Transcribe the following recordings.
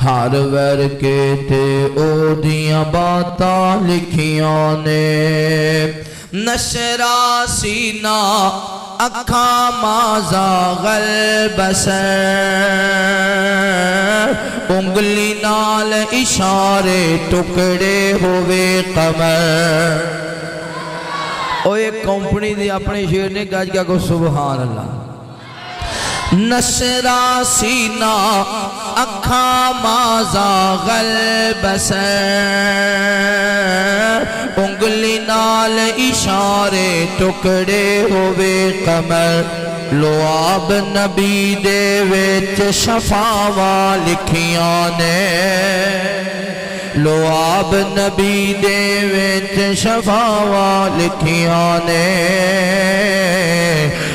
हर वर्के ते ओदियां बातां लिखियां ने नशरा सीना अखा माजा गल बसर उंगली नाल इशारे टुकड़े होवे कमर। ओ एक कंपनी दी अपने शेर ने गज क्या को सुभान अल्लाह। नशरा सीना अखा माजा गल बसर उंगली नाल इशारे टुकड़े होवे कमर। लुआब नबी दे विच शफावा लिखियां ने लुआब नबी दे विच शफावा लिखियां ने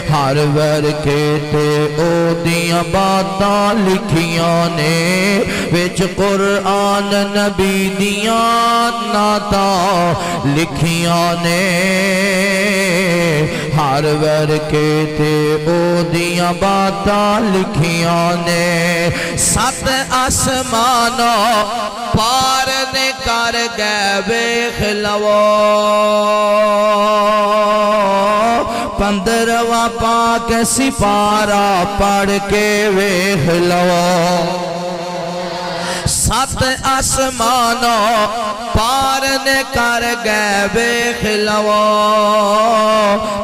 हर वर्के ते ओदियां बातां लिखियां ने विच कुरान नबी दियां नातां लिखियां ने हर वर्के ते ओदियां बातां लिखियां ने। सत आसमानों पार ने कर गए वेख लवो 15वां पाक सिपारा पढ़ के वेख लवो। सत आसमानों पार ने कर गए वेख लवो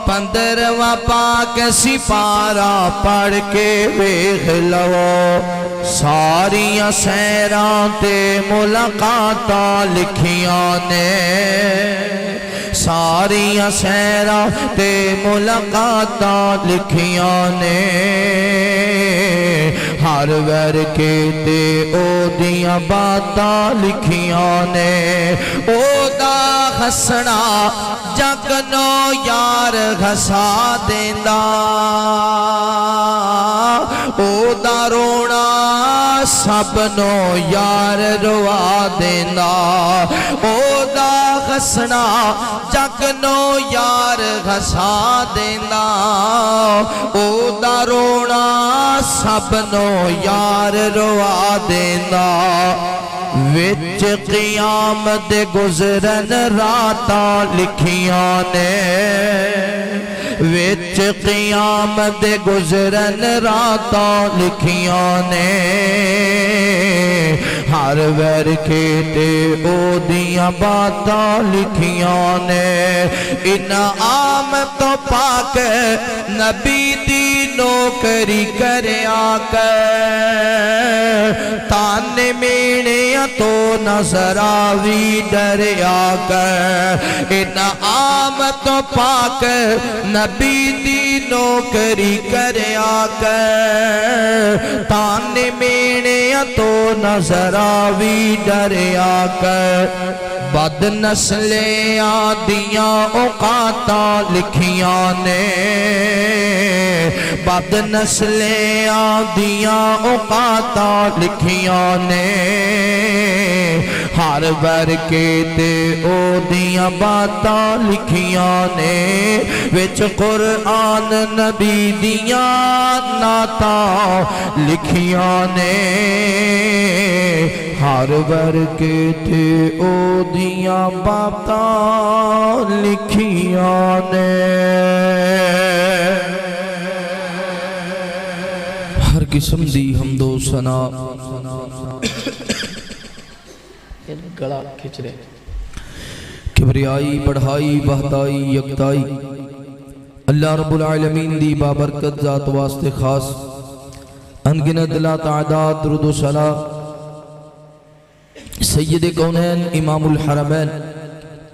15वां पाक सिपारा पढ़ के वेख लवो। सारियां सैरां ते मुलाकातां लिखियां ने सारियां सैरां ते मुलाकातां लिखियां ने हर वर्के ते ओदियां बातां लिखियां ने। ओदा हसना जग नो यार हसा देंदा ओदा रोना सबनो यार रुआ देंदा ओदा हसना जग नो यार हसा देंदा ओदा रोना सबनो यार रुआ देंदा। विच क़यामत गुज़रन रातां लिखियां ने विच क़यामत गुज़रन रातां लिखियां ने हर वर्के ते ओदियां बातां लिखियां ने। इनाम तो पाक नबी दी नौकरी करया कर ताने मेने तो नजरावी डरिया कर। इनाम तो पाक नबी दी नौकरी करया कर ताने मेने तो नजरावी डरिया कर। बद नस्ले आदियां औकातां लिखियां ने बद नस्ले आदियां औकातां लिखियां ने हर वर्के ते ओदियां बातां लिखियां ने विच कुरान नबी दियां नातां लिखियां ने हर वर्के ते ओदियां बातां लिखियां ने। हर किस्म दी हमदो सना गला खिंच रहे किबरियाई बढ़ाई बहताई यकताई अल्लाह रब्बुल आलमीन दी बाबरकत ज़ात वास्ते खास अनगिनत ला तादाद दुरूद व सलाम सय्यद कौनैन इमामुल हरमैन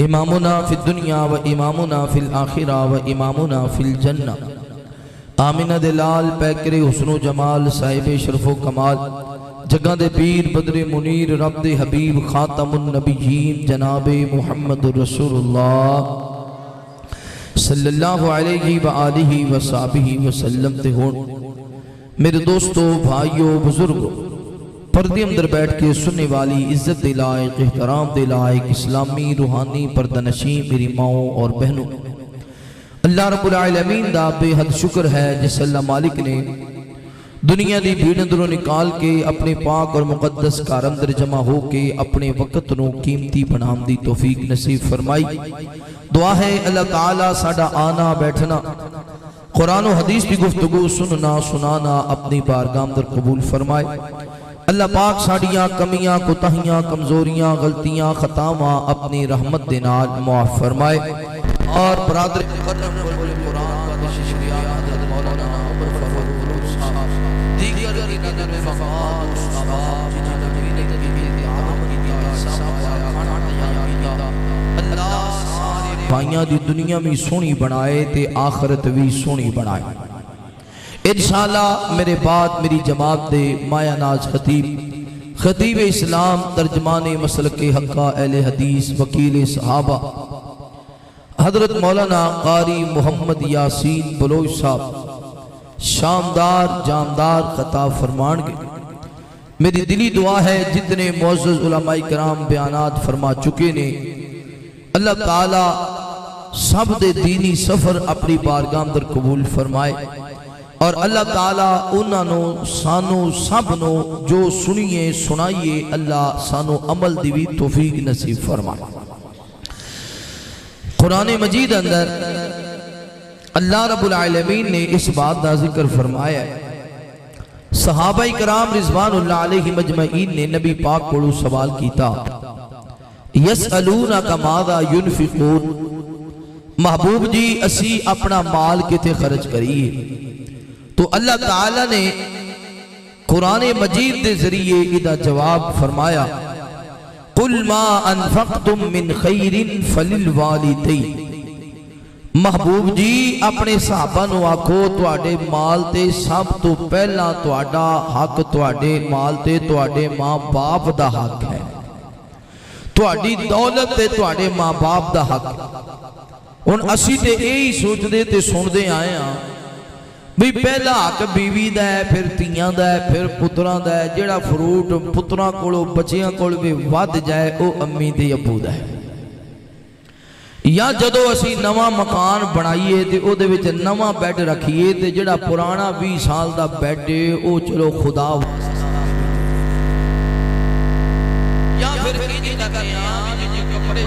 इमामुना फिद दुनिया व इमामुना फिल आखिरा व इमामुना फिल जन्ना आमिना दिलाल पैकरे हुस्नो जमाल साहिब शरफो कमाल जगह दे पीर बदरे मुनीर रब दे हबीब खातमुन नबीयीन जनाबे मुहम्मद रसूलुल्लाह सल्लल्लाहु अलैहि व आलिहि व सहाबिहि वसल्लम ते होण। मेरे दोस्तों भाइयों बुजुर्गों पर्दे अंदर बैठ के सुनने वाली इज्जत दे लायक एहतराम दे लायक इस्लामी रूहानी पर्दानशी मेरी माओं और बहनों अल्लाह रब्बुल आलमीन दा बेहद शुक्र है जिस अल्लाह मालिक ने दुनिया की भीड़ अंदरों निकाल के अपने पाक और मुकद्दस घर अंदर जमा हो के अपने वक्त नूं कीमती बनाने की तौफीक नसीब फरमाई। दुआ है अल्लाह ताला साडा आना बैठना कुरान और हदीस की गुफ्तगू सुनना सुनाना अपनी बारगाह अंदर कबूल फरमाए। अल्लाह पाक साड़ियाँ कमियां कोताहियां कमजोरियां गलतियां खतावां अपनी रहमत दे नाल मुआफ फरमाए। और बरादर भाइयां दी दुनिया भी सोहनी बनाए ते आखरत भी सोहनी बनाए इंशाअल्लाह। मेरे बाद मेरी जमात दे माया नाज खतीब इस्लाम तर्जमान मसलक हक्का अहले हदीस वकील सहाबा हजरत मौलाना कारी मोहम्मद यासीन बलोच साहब शानदार जानदार खताब फरमानगे। मेरी दिली दुआ है जितने मुअज़्ज़ज़ उलमाए किराम बयानात फरमा चुके ने अल्लाह ताला सब दे दीनी सफर अपनी बारगाह अंदर कबूल फरमाए। और अल्लाह ताला उन्होंने सानू सब नो जो सुनिए सुनाइए अल्लाह सानू अमल दी भी तौफीक नसीब फरमाए। कुरान मजीद अंदर अल्लाह रब्बुल आलमीन ने इस बात का जिक्र फरमाया है। सहाबाई कराम रिज़वानुल्लाह अलैहिम अजमईन ने नबी पाक को सवाल किया यसअलूना का मादा युनफिकून, महबूब जी असी अपना माल किथे खर्च करिए। तो अल्लाह ताला ने कुरान मजीद के जरिए इदा जवाब फरमाया कुल मा अनफक्तुम मिन खैरिन फलिल वालिदैन। महबूब जी अपने सहाबा नूं आखो तुहाडे माल ते सब तो पहला तुहाडा हक तुहाडे माल ते तुहाडे मां बाप दा हक है, तुहाडी दौलत ते तुहाडे मां बाप दा हक। हुण असी ते यही सोचदे ते सुनदे आए हां भी पहला हक बीवी दा है, फिर तियां दा है, फिर पुत्रां दा है। जिहड़ा फ्रूट पुत्रां कोलों बच्चियां कोल भी वध जाए वह अम्मी ते अब्बू दा है। या जदों असी नवा मकान बनाइए ते उहदे विच नवा बैड रखिए ते जिहड़ा पुराना 20 साल दा बैड है वह चलो खुदा या फिर कपड़े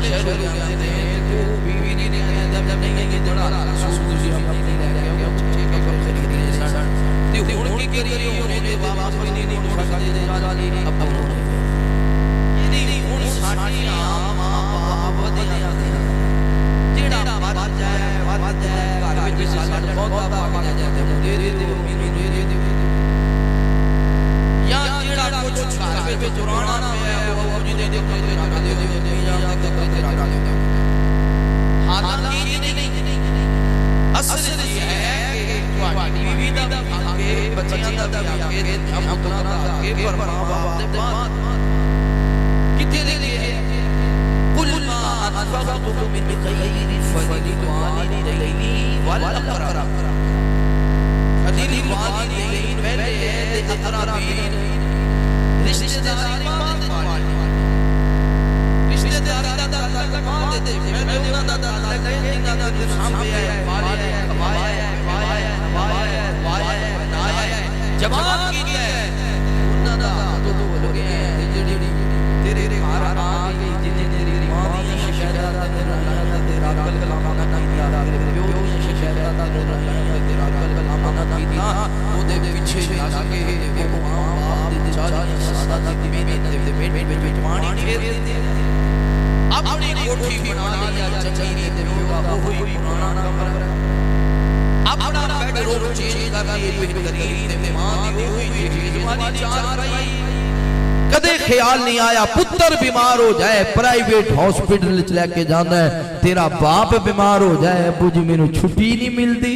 कदे ख्याल नहीं आया पुत्र बीमार हो जाए प्राइवेट हॉस्पिटल च लेके जाना है, तेरा बाप बीमार हो जाए अबू जी मैनू छुट्टी नहीं मिलती।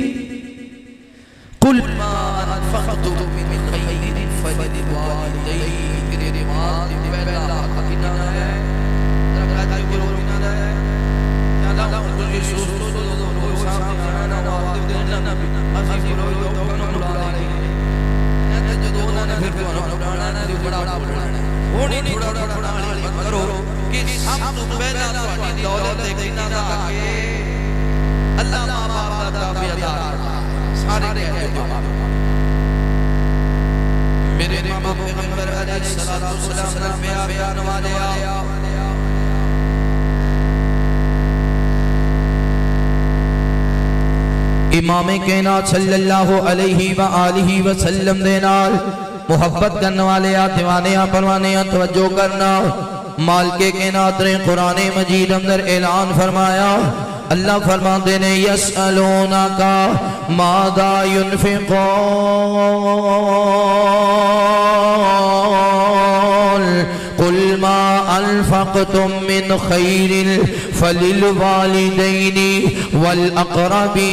कुल मेरे इमाम पैगंबर अलैहिस्सलाम में बयान वाले इमाम कायनात सल्लल्लाहु अलैहि व आलिहि वसल्लम दे नाल मुहब्बत करने वाले आ दीवाने आ परवाने आ तवज्जो करना। मालिक कायनात ने कुरान मजीद अंदर ऐलान फरमाया, अल्लाह फरमाते ने यसअलूनका मादा युनफिकून कुल मा अनफक़तुम मिन खैरिन फलिल वालिदैनि वल अक़रबीन।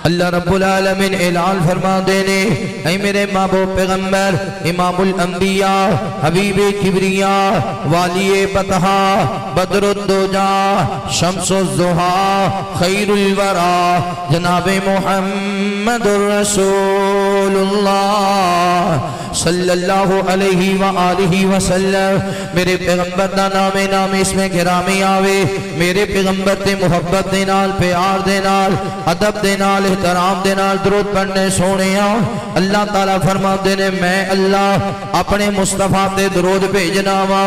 अल्लाह रब्बुल आलमीन ऐलान फरमा देने, ऐ मेरे महबूब पैगंबर इमामुल अंबिया हबीबे किबरिया वालिए बतहा बदरुद्दोजा शम्सुज़्ज़ुहा खैरुल वरा जनाबे मुहम्मदुर रसूलुल्लाह सल्लल्लाहु अलैहि व आलिहि वसल्लम। मेरे पैगंबर दा नामे नाम इसमें गिरामी आवे। मेरे पैगंबर ते मुहब्बत दे नाल प्यार दे नाल अदब दे नाल एहतराम दे नाल दुरूद पढ़ने सोहणिया अल्लाह ताला फरमाते ने मैं अल्लाह अपने मुस्तफा ते दुरूद भेजना वा।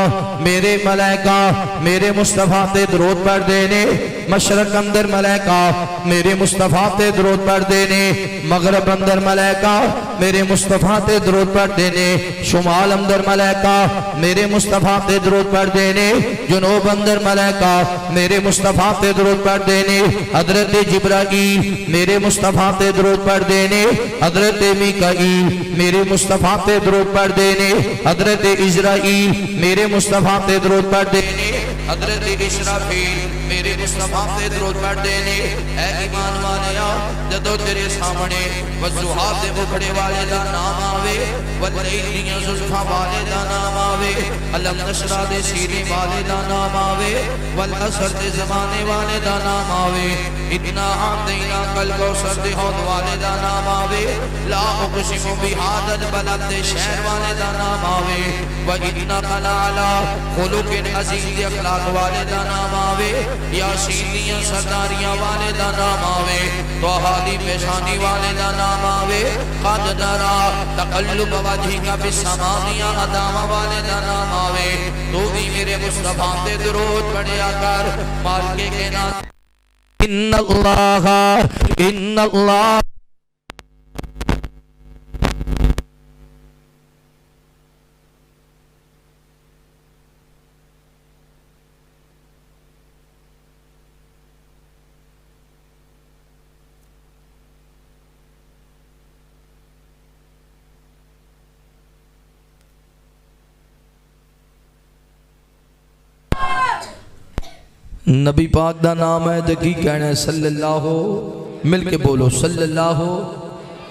मेरे मलाइका मेरे मुस्तफा ते दुरूद पढ़दे ने। मशरक अंदर मलाइका मेरे मुस्तफा ते दुरूद पढ़दे ने। मगरब अंदर मलाइका मेरे मुस्तफा ते दुरूद पढ़दे ने। शुमाल अंदर मलाइका मेरे मुस्तफा ते दुरूद पढ़दे ने। जुनूब अंदर मलाइका मेरे मुस्तफा ते दुरूद पढ़दे ने। हजरत जिब्राईल मेरे मुस्तफा ते दुरूद पढ़दे ने। हजरत मीकाईल मेरे मुस्तफा ते दुरूद पढ़दे ने। हजरत इज़राईल मेरे मुस्तफा ते दुरूद पढ़दे ने। हजरत इस्राफील मेरे मुस्तफा ते दुरूद पढ़दे ने। ऐ ईमान वालिया जदों तेरे सामने वज़ुहा दे मुखड़े वाले दा नाम आवे, वल्लैल दियां ज़ुल्फ़ां वाले दा नाम आवे, अलम नशरा दे सीने वाले दा नाम आवे, वल असर दे ज़माने वाले दा नाम आवे, इतना आतैना कल कौसर दे हौद वाले दा नाम आवे, ला उक़सिमु बिहादल बलद दे शहर वाले दा नाम आवे, व इन्नका लअला खुलुक़िन अज़ीम दे अखलाक वाले दा नाम आवे, यासीन दियां सरदारियां वाले दा नाम आवे, तोहा दी पेशानी वाले दा नाम आवे, क़द नरा तक़ल्लुब वजहिका बिस्समा दियां अदामा वाले दा नाम आवे। तू भी मेरे मुस्तफा ते दुरूद पढ़िया कर। मालिक कायनात इन्नल्लाह नबी पाक दा नाम है तो की कहना है सल्लल्लाहु, मिल के बोलो सल्लल्लाहु।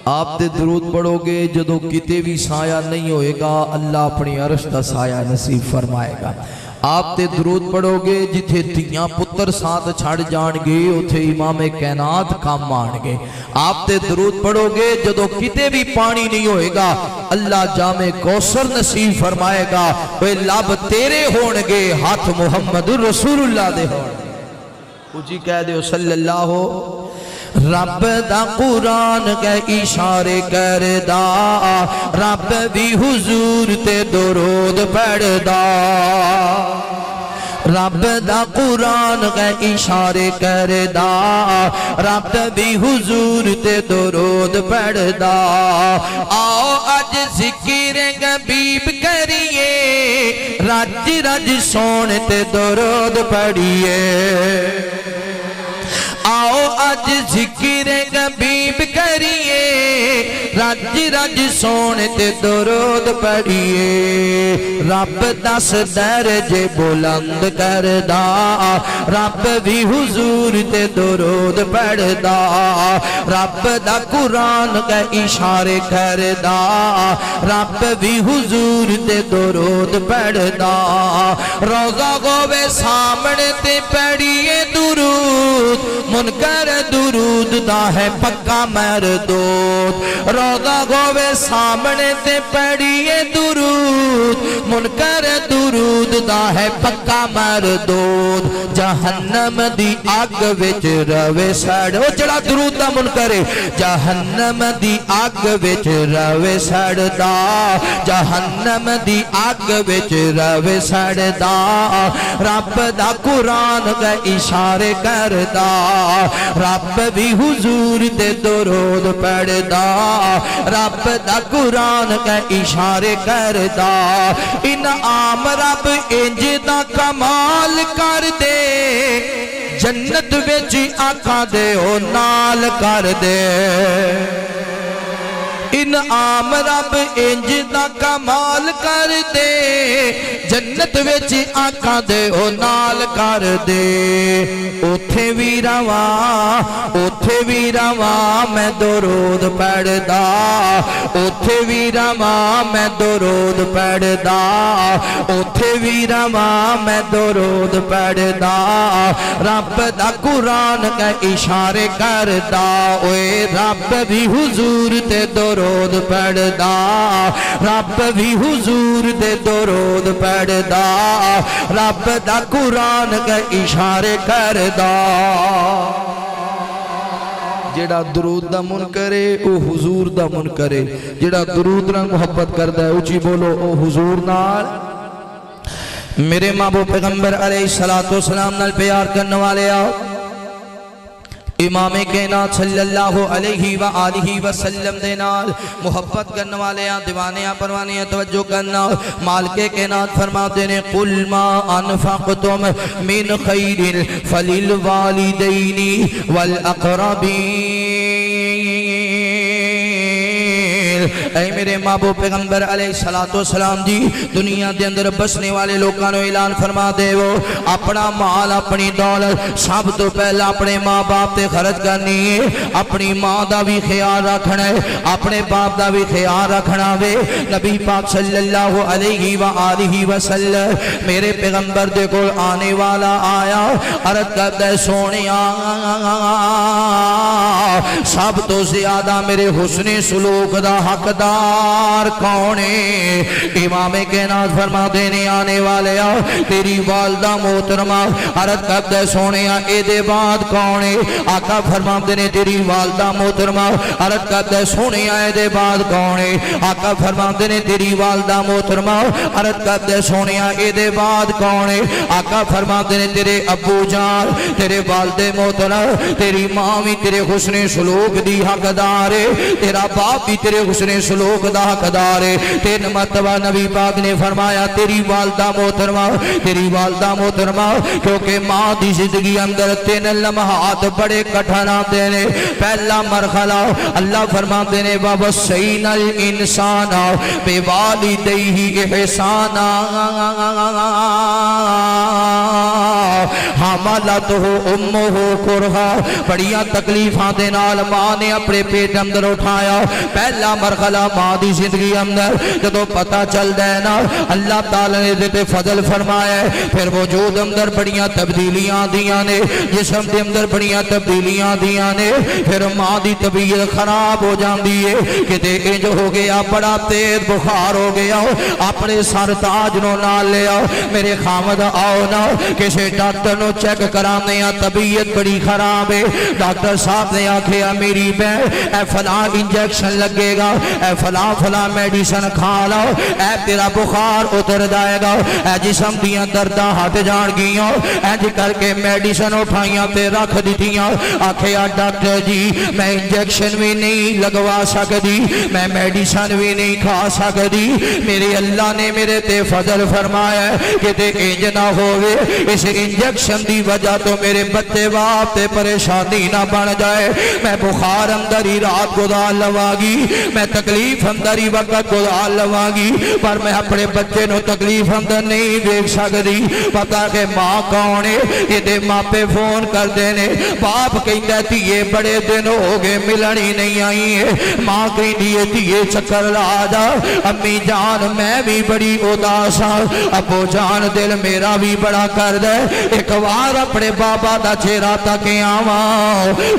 आप ते दरूद पढ़ोगे जदों किते भी साया नहीं होएगा अल्लाह अपनी अर्श दा साया नसीब फरमाएगा। आप ते दरूद पढ़ोगे जिथे धियां पुत्र साथ छड़ जाणगे उथे इमाम कायनात काम आणगे। आप ते दरूद पढ़ोगे जदों किते भी पानी नहीं होएगा अल्लाह जामे कौसर नसीब फरमाएगा। वे लब तेरे होणगे हाथ मुहम्मदुर रसूलुल्लाह दे होणगे। उजी कह दियो सल्लल्लाहु। रब दा कुरान के इशारे करदा, रब भी हुजूर ते दुरूद पढ़दा। रब दा कुरान के इशारे करदा, रब भी हुजूर ते दुरूद पढ़दा। आओ अज ज़िक्र गबीब करिए, रज रज सोने ते दुरूद पढ़िए। आओ अज ज़िक्र गबीब करिए, रज रज सोने ते दुरूद पढ़िए। रब 10 दर्जे बुलंद करदा, रब भी हुजूर ते दुरूद पढ़दा। रब दा कुरान के इशारे करदा, रब भी हुजूर ते दुरूद पढ़दा। रोज़ा गोवे सामने ते पढ़िए दुरूद, मुनकर दुरूद दा है पक्का मरदूद। रौदा होवे सामने ते पढ़िए दुरूद मुनकर दुरूद दा है पक्का मरदूद जहन्नम दी अग विच रवे सड़ ओ जड़ा दुरूद दा मुनकर जहन्नम दी अग विच रवे सड़दा जहन्नम दी अग विच रवे सड़दा रब दा कुरान दा इशारे करदा रब भी हुजूर दे दुरूद पढ़दा रब दा कुरान दा इशारे करदा इनाम रब इंज दा कमाल कर दे जन्नत विच आखा दे ओ नाल कर दे इनाम रब इंज दा कमाल कर दे जन्नत विच आखा दे ओ नाल कर दे उथे भी रवा मैं दुरूद पढ़दा उथे भी रवा मैं दुरूद पढ़दा उथे भी रवा मैं दुरूद पढ़दा रब दा कुरान के इशारे करदा ओए रब भी हुजूर ते दुरूद पढ़दा रब भी हुजूर दे दुरूद पढ़दा रब दा कुरान के इशारे करदा जेड़ा दुरूद दा मुन करे ओ हुजूर दा मुन करे जेड़ा दुरूद नाल मोहब्बत करदा है उची बोलो ओ हुजूर नाल मेरे महबूब पैगंबर अलैहिस्सलातु वस्सलाम नाल प्यार करने वाले आओ इमाम कायनात सल्लल्लाहु अलैहि व आलिहि वसल्लम दे नाल मोहब्बत करने वाले दीवाने परवाने तवज्जो करना मालिक कायनात फरमाते ने कुल मा अनफaqtum मिन खैरिन फलिल वालिदैनि वल अक़रबीन। ऐ मेरे महबूब पैगंबर अलैहिस्सलातु वस्सलाम जी दुनिया के अंदर बसने वाले लोगों को ऐलान फरमा देवो अपना माल अपनी दौलत सब तो पहला अपने माँ बाप ते खर्च करनी है अपनी माँ का भी ख्याल रखना है अपने बाप का भी ख्याल रखना वे नबी पाक सल्लल्लाहु अलैहि व आलिहि वसल्लम मेरे पैगंबर दे कोल आने वाला आया अर्ज करदा सोनिया सब तो ज्यादा मेरे हुस्ने सुलूक दा हकदार कौन है इमाम कायनात फरमा देने आने वाले आ तेरी वालदा मोहतरमा अर्ज करदा सोनिया एदे बाद कौन है आका फरमाते ने तेरी वालदा मोहतरमा अर्ज करदा सोने दे बाद कौन है आका फरमाते ने तेरी वालदा मोहतरमा अर्ज करदा सोने दे बाद कौन है आका फरमाते ने तेरे अब्बू जान तेरे वालदे मोहतरम तेरी माँ भी तेरे हुस्ने सलूक दी हकदार है तेरा बाप भी तेरे हुस्ने सलूक दा हकदार है। 3 मरतबा नबी पाक ने फरमाया तेरी वालदा मोहतरमा क्योंकि माँ की जिंदगी अंदर 3 लम्हात बड़े कठिन आते ने पहला मरहला अल्लाह फरमाते ने ववस्सैनल इंसान बिवालिदैहि इहसाना हमलतहु उम्मुहु कुरहा बड़िया तकलीफां दे नाल मां ने अपने पेट अंदर उठाया पहला मरहला मां दी जिंदगी अंदर जदों पता चलदा है ना अल्लाह ताला ने ते फजल फरमाया फिर वजूद अंदर बड़िया तब्दीलियां आंदियां ने जिस्म दे अंदर बड़िया तब्दीलियां आंदियां ने फिर मां दी तबीयत खराब हो जाती है किते इंज हो गया बड़ा तेज बुखार हो गया अपने सर ताज नो नाल ले आओ मेरे खामद आओ ना किसी डॉक्टर नो चेक कराने तबीयत बड़ी खराब है डॉक्टर साहब ने आखिया मेरी बहन ए फला इंजेक्शन लगेगा ए फला मेडिसिन खा लो ए तेरा बुखार उतर जाएगा ए जिस्म दियां दर्दां हट जाणगियां इंज करके मेडिसिन उठाइया ते रख दित्तियां आखिया डॉक्टर जी मैं इंजेक्शन भी नहीं लगवा सकती मैं मेडिसिन भी नहीं खा सकती मेरे अल्लाह ने मेरे ते फजल फरमाया कि इंज ना होवे इस इंजेक्शन की वजह तो मेरे बच्चे बाप ते परेशानी ना बन जाए मैं बुखार अंदर ही रात गुजार लवागी मैं तकलीफ अंदर ही वक्त गुजार लवागी पर मैं अपने बच्चे नो तकलीफ अंदर नहीं देख सकती पता के माँ कौन है ये मापे फोन करते ने बाप कहता धीए बड़े दिन हो गए मिलन ही नहीं आई है माँ कहती है धीए चक्कर ला जा अम्मी जान मैं भी बड़ी उदास हाँ अबो जान दिल मेरा भी बड़ा कर दे एक बार बार अपने बाबा दा चेहरा तक आवा,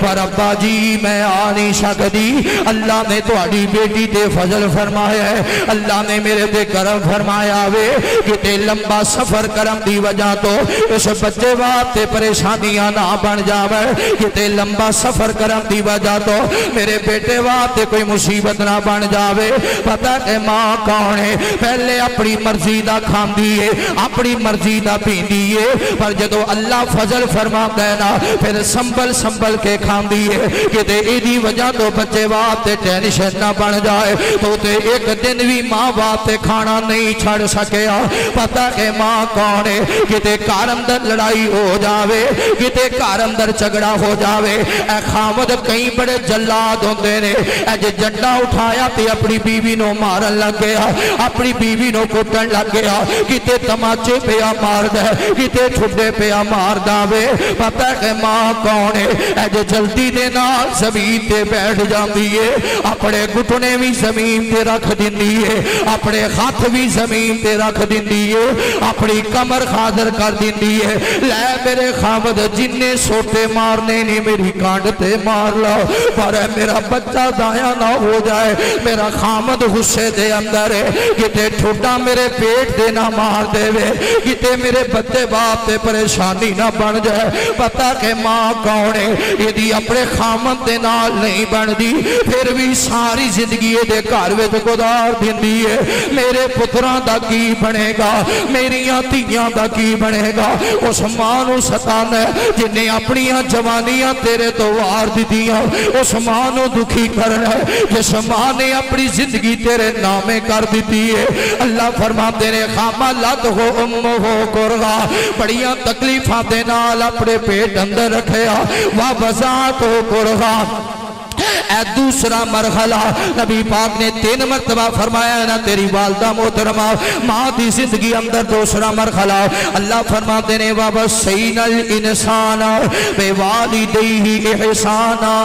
पर अब्बा जी मैं आ नहीं सकती। अल्लाह ने तुहाडी बेटी ते फजल फरमाया है, अल्लाह ने मेरे ते करम फरमाया वे कि लंबा सफर करम दी वजह तो इस बच्चे वास्ते परेशानियां ना बन जावे, कि लंबा सफर करम दी वजह तो मेरे बेटे वास्ते कोई मुसीबत ना बन जावे। पता है मां कौन है, पहले अपनी मर्जी दा खांदी है, अपनी मर्जी दा पींदी है, पर जदों अल्लाह फजल फरमाता है ना फिर संभल संभल के खांदी है, कि इहदी वजह तो बच्चे वास्ते टेंशन ना बन जाए। तो एक दिन भी मां वास्ते खाना नहीं छड़ सकिया। पता है मां कौन है, कि घर अंदर लड़ाई हो जावे, कि घर अंदर झगड़ा हो जावे, ए खामद कई बड़े जल्लाद होंदे ने, अज जंडा उठाया ते अपनी बीवी नो मारन लग गया, अपनी बीवी नो कुटन लग गया, किते तमाचे पिया मारदा, किते ठुड्डे पिया मारदा वे। पता है मां कौन है, अज जल्दी दे नाल जमीन ते बैठ जाती है, अपने घुटने भी जमीन ते रख दिंदी है, अपने हाथ भी जमीन ते रख दिंदी है, अपनी कमर खादर कर दिंदी है। लै मेरे खामद जिन्ने सोटे मारने ने मेरी कांड ते मार लो, पर मेरा बच्चा दाया ना हो जाए। मेरा खामद गुस्से दे अंदर है, किते ठुड्डा मेरे पेट दे ना मार देवे, किते मेरे बच्चे बाप ते परेशानी ना बन जाए। पता के मां कौन है, यदि अपने खामद दे नाल नहीं बनती फिर भी सारी जिंदगी दे घर विच गुजार दिंदी है। मेरे पुत्रां दा की बनेगा, मेरियां धीआं दा की बनेगा। उस मां नूं सताना जिन्हें अपनी जवानियां तेरे तो वार दित्तियां, उस मां नूं दुखी करना जिस मां ने अपनी जिंदगी तेरे नामे कर दी है। अल्लाह फरमाते ने खामा लत हो उम्म हो कुरगा, बड़ियां तकलीफां दे नाल अपने पेट अंदर रखिया, वा वज़ात हो कुरगा। दूसरा मरहला नबी पाक ने 3 मरतबा फरमाया ना, तेरी वालदा मोहतरमा मां की जिंदगी अंदर दूसरा मरहला अल्लाह फरमाते ने बाबा सईनल इंसान बेवालिदैहि ihsana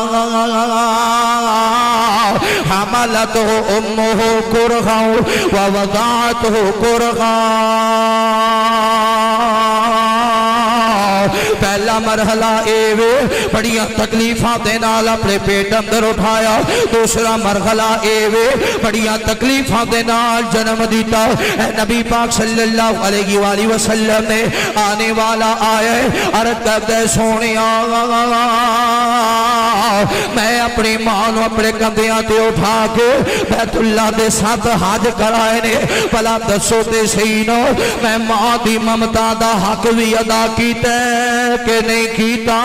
हमालतहु उम्मुहु कुरहा व वज़अतहु कुरहा। पहला मरहला एवे बड़िया तकलीफा दे नाल अपने पेट अंदर उठाया, दूसरा मरहला एवे बड़िया तकलीफा दे नाल जन्म दिता। नबी पाक सल्लल्लाहु अलैहि वसल्लम ने आने वाला आया अर्ज करदे सोनिया मैं अपनी मां नूं अपने कंधियां ते उठा के बैतुल्ला दे 7 हज कराए ने, भला दसो ते सही नो मैं मां दी ममता दा हक भी अदा कीता के नहीं कीता।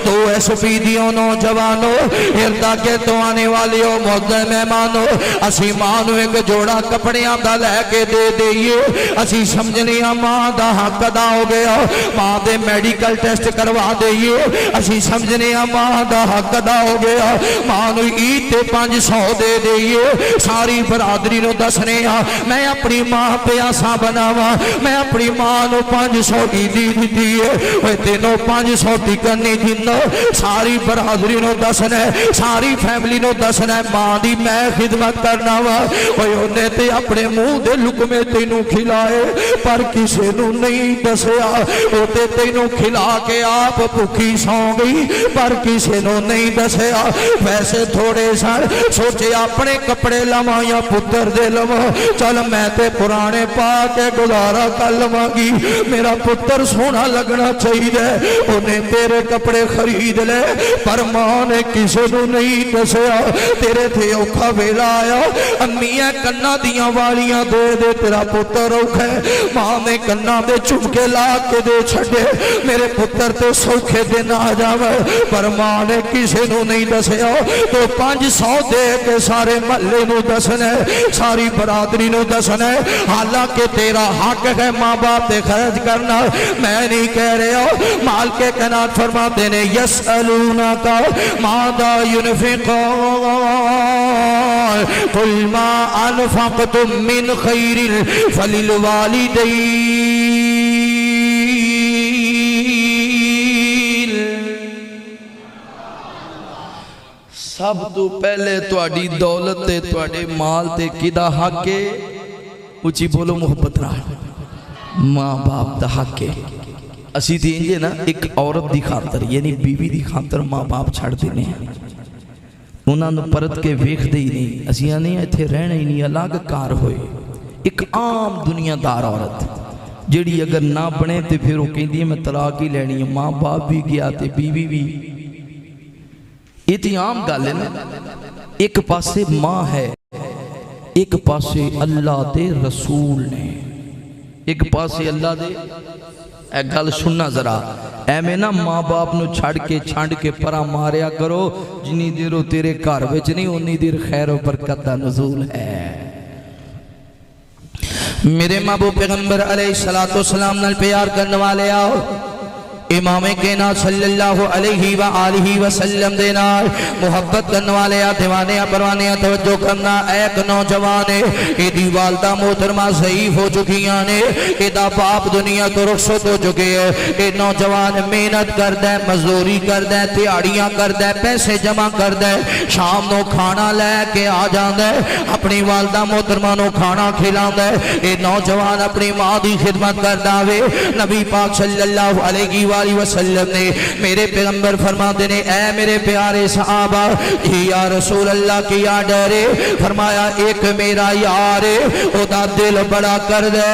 तो ऐस पीदियों नौजवानों हिरदा के तो आने वाले हो मौजूद मेहमानों, असी मां नूं एक जोड़ा कपड़ियां दा लैके दे दईए, असी समझने मां दा हक अदा हो गया। मां दे मेडिकल टेस्ट करवा दईए, असी समझने मां दा हक अदा हो गया। मां नूं ईद ते 500 दे दईए, सारी बरादरी नूं दसने मैं अपनी मां प्यासा बनावा, मैं अपनी मां नूं 500 ईदी दी है, तेनों 500 टिकन नहीं दिना। सारी बरादरी नूं दसना, सारी फैमिली नूं दसना मां दी मैं खिदमत करना वा। उन्हें ते अपने मुंह दे लुकमे तेनों खिलाए पर किसी नूं नहीं दसिया, वो ते तेनों खिला के आप भुखी सौ गई पर किसी नूं नहीं दसिया। वैसे थोड़े सन सोचे अपने कपड़े लवा या पुत्र दे लवा, चल मैं ते पुराने पा के गुजारा कर लवांगी, मेरा पुत्र सोना लगना चाहिए। उन्हें तेरे कपड़े खरीद ले पर मां ने किसी को नहीं दसिया। तेरे थे औखा वेला आया, अम्मिया कन्ना दिया वालियां दे दे तेरा पुत्र औखा है। मां ने कन्ना दे झुमके ला के दे छड़े मेरे पुत्र ते सौखे दिन आ जावे, पर मां ने किसी को नहीं दसिया। तो 500 दे के सारे महल्ले नूं दसना, सारी बरादरी नूं दसना, हालांकि तेरा हक है मां बाप ते खर्च करना। मैं नहीं कह रहा, माल के कनात फरमाते ने यसअलूना का मादा युनफिकून कुल मा अनफक़तुम मिन खैरिन फलिल वालिदैन। सब तो पहले तुहाडी दौलत ते तुहाडे माल ते किदा हक है? उची बोलो मोहब्बत नाल। मां बाप दा हक है। असी तो इंजे ना एक औरत की खातर यानी बीवी की खातर माँ बाप छड़ देने उन्होंने परत के वेखते ही नहीं, असी आने इत्थे रहना ही नहीं, अलग कार होए। एक आम दुनियादार औरत जिहड़ी अगर ना बने तो फिर वो कहती मैं तलाक ही लैनी है, माँ बाप भी गया तो बीवी भी। ये तो आम गल है ना। एक पासे माँ है, एक पासे अल्लाह दे रसूल ने, एक पासे अल्लाह दे। एक गल सुनना जरा, एवें ना माँ बाप नू छड़ के छंड के परा मारिया करो, जिन्नी देर वो तेरे घर विच नहीं उन्नी देर खैर बरकत दा नज़ूल है। मेरे महबूब पैगंबर अलैहिस्सलातु वस्सलाम नाल प्यार करने वाले आओ, इमाम कायनात सल्लल्लाहु अलैहि व आलिहि वसल्लम दे नाल मुहब्बत करने वाले आ, दीवाने आ, परवाने आ, तवज्जो करना। एक नौजवान है, एदी वालदा मोहतरमा ज़ईफ हो चुकियां ने, एदा बाप दुनिया तो रुखसत हो चुके है। ये नौजवान मेहनत करदा है, मजदूरी करदा है, दिहाड़ियां करदा है, पैसे जमा करदा है, शाम को खाना लैके आ जांदा है, अपनी वालदा मोहतरमा नू खाना खिलांदा है। ये नौजवान अपनी माँ की खिदमत करदा वे। नबी पाक सल्लल्लाहु अलैहि वसल्लम ने, मेरे पैगंबर फरमाते ने, ऐ मेरे प्यारे सहाबा, या रसूल अल्लाह की या डरे। फरमाया एक मेरा यार है, ओदा दिल बड़ा कर दे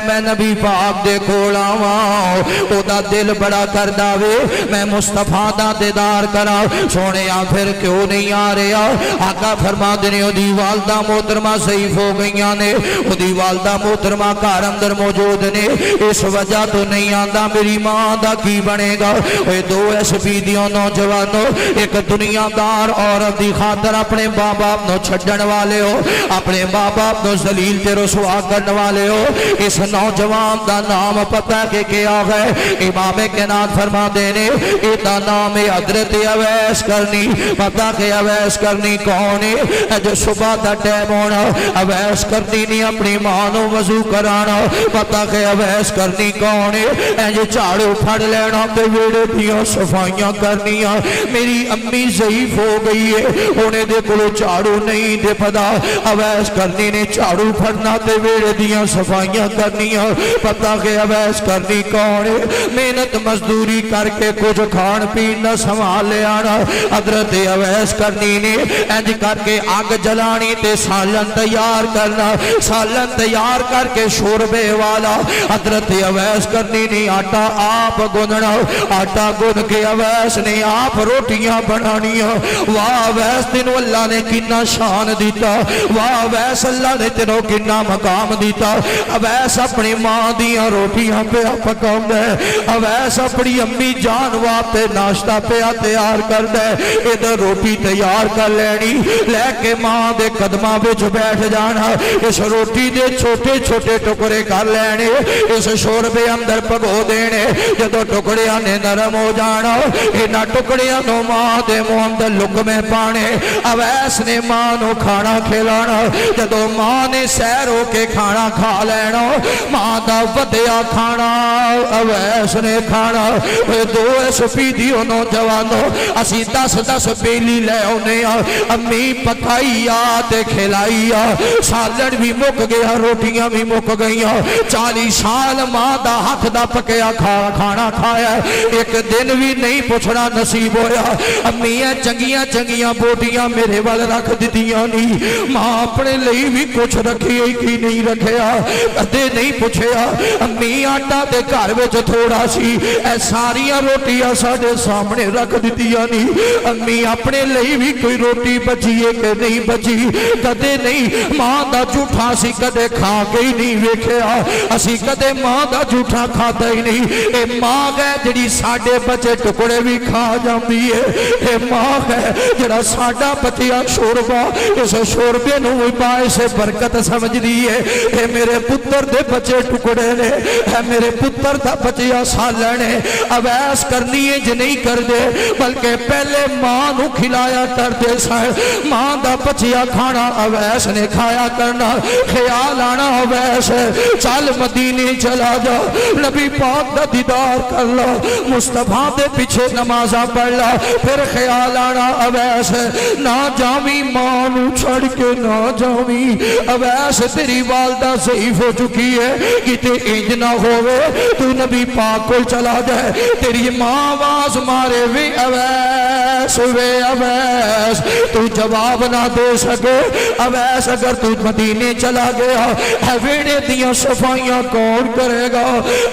मैं नबी पाक दे कोल आवां, ओदा दिल बड़ा करदा वे मैं मुस्तफा दा दीदार करा। सोने फिर क्यों नहीं आ रहा? आका फरमाते ने, ओदी वालदा मोहतरमा ज़ईफ हो गईयां ने, ओदी वालदा मोहतरमा घर अंदर मौजूद ने, इस वजह तो नहीं आंदा। मेरी मां दा की बनेगा? ओए दो एसपी दियों नौजवानों, एक दुनियादार औरत की खातर अपने माँ बाप को छड्डण वाले हो, अपने माँ बाप को जलील ते रुसवा करने वाले हो। इस नौजवान का नाम पता के क्या है? इमाम कायनात फरमाते ने, इसका नाम है हजरत अवैस करनी। पता के अवैस करनी कौन है? जो सुबह का टाइम होना, अवैस करनी नहीं अपनी मां को वजू कराना। पता के अवैस करनी कौन है? जो झाड़ू फड़ लेना ते वेड़े दियां सफाइयां करनियां। मेरी अम्मी ज़ईफ हो गई है, उन्हें दे कोलों झाड़ू नहीं दे पता, अवैस करनी ने झाड़ू फड़ना ते वेड़े दियां सफाइयां करनियां। पता के अवैस करनी कौन है? मेहनत मजदूरी करके कुछ खान पीन का संभाल लिया। हजरत अवैस करनी ने इंज करके अग जलानी ते सालन तैयार करना, सालन तैयार करके शोरबे वाला। हजरत अवैस करनी ने आटा आप गुनना, आटा गुन के अवैस ने आप रोटियां बनानिया। वाह अवैस तेनों अल्लाह ने कितना शान दिता, वाह अवैस अल्लाह ने तेनों कितना मकाम दिता। अवैस अपनी मां दियां रोटियां पे पकाउंदा है, अवैस अपनी अम्मी जान वास्ते नाश्ता पिया तैयार करदा है। इधर रोटी तैयार कर लैनी, लैके मां दे कदमां विच बैठ जाना, इस रोटी दे छोटे छोटे टुकड़े कर लैने, इस शोरबे अंदर भगो देने। जदों टुकड़ियां ने नरम हो जाना, इन्हां टुकड़ियां नूं मां दे मुंह अंदर लुकमे पाने। अवैस ने मां नूं खाना खिलाना। जदों मां ने सैर हो के खाना खा लेना, मां दा वधिया खाना अवैस ने खाना। दो एसपी दी नौजवानों, असी 10-10 बेली लै आउने आ, अम्मी पकाई आ ते खिलाई आ, सालन भी मुक गया, रोटियां भी मुक गईयां। 40 साल मां दा हथ दा पकया खाना खाया, एक दिन भी नहीं पुछना नसीब होया। अम्मी चंगियां चंगियां बोटियां मेरे वाल रख दित्तियां नहीं, मां अपने लिए भी कुछ रखी कि नहीं रखिया, कदे नहीं पूछया। अम्मी आटा ते घर विच थोड़ा सी, ऐ सारियां रोटियां साडे सामने रख दित्तियां नहीं। अम्मी अपने लिए भी कोई रोटी बची है कि नहीं बची, कदे नहीं। मां दा झूठा असी कदे खा के ही नहीं वेखिया, असी कदे मां दा झूठा खाता ही नहीं। ए मां है जिहड़ी साडे बचे टुकड़े भी खा जाती है, ए मां है जिहड़ा साडा बचिया शोरबा, इस शोरबे नूं भी बाइस बरकत समझदी है। ए मेरे पुत्र दे बचे टुकड़े ने, ए मेरे पुत्र दा बचिया सालन है। अवैस करनी है जे नहीं करदे, बल्कि पहले मां नूं खिलाया करदे सन। मां दा बचिया खाना अवैस ने खाया करना। ख्याल आना अवैस चल मदीने चला जा, नबी पाक दा दीदार कर लो, मुस्तफा दे पीछे नमाजा पढ़ लो। फिर ख्याल आना अवैस ना जावी मां नू छड़ के ना जावी, अवैस तेरी वालदा ज़ईफ हो चुकी है, किते इंज ना होवे तू नबी पाक को चला जाए, तेरी मां आवाज मारे वे अवैस वे अवैस, तू जवाब ना दे सके। अवैस अगर तू मदीने चला गया है वेड़े दियां सफाइयां कौन करेगा?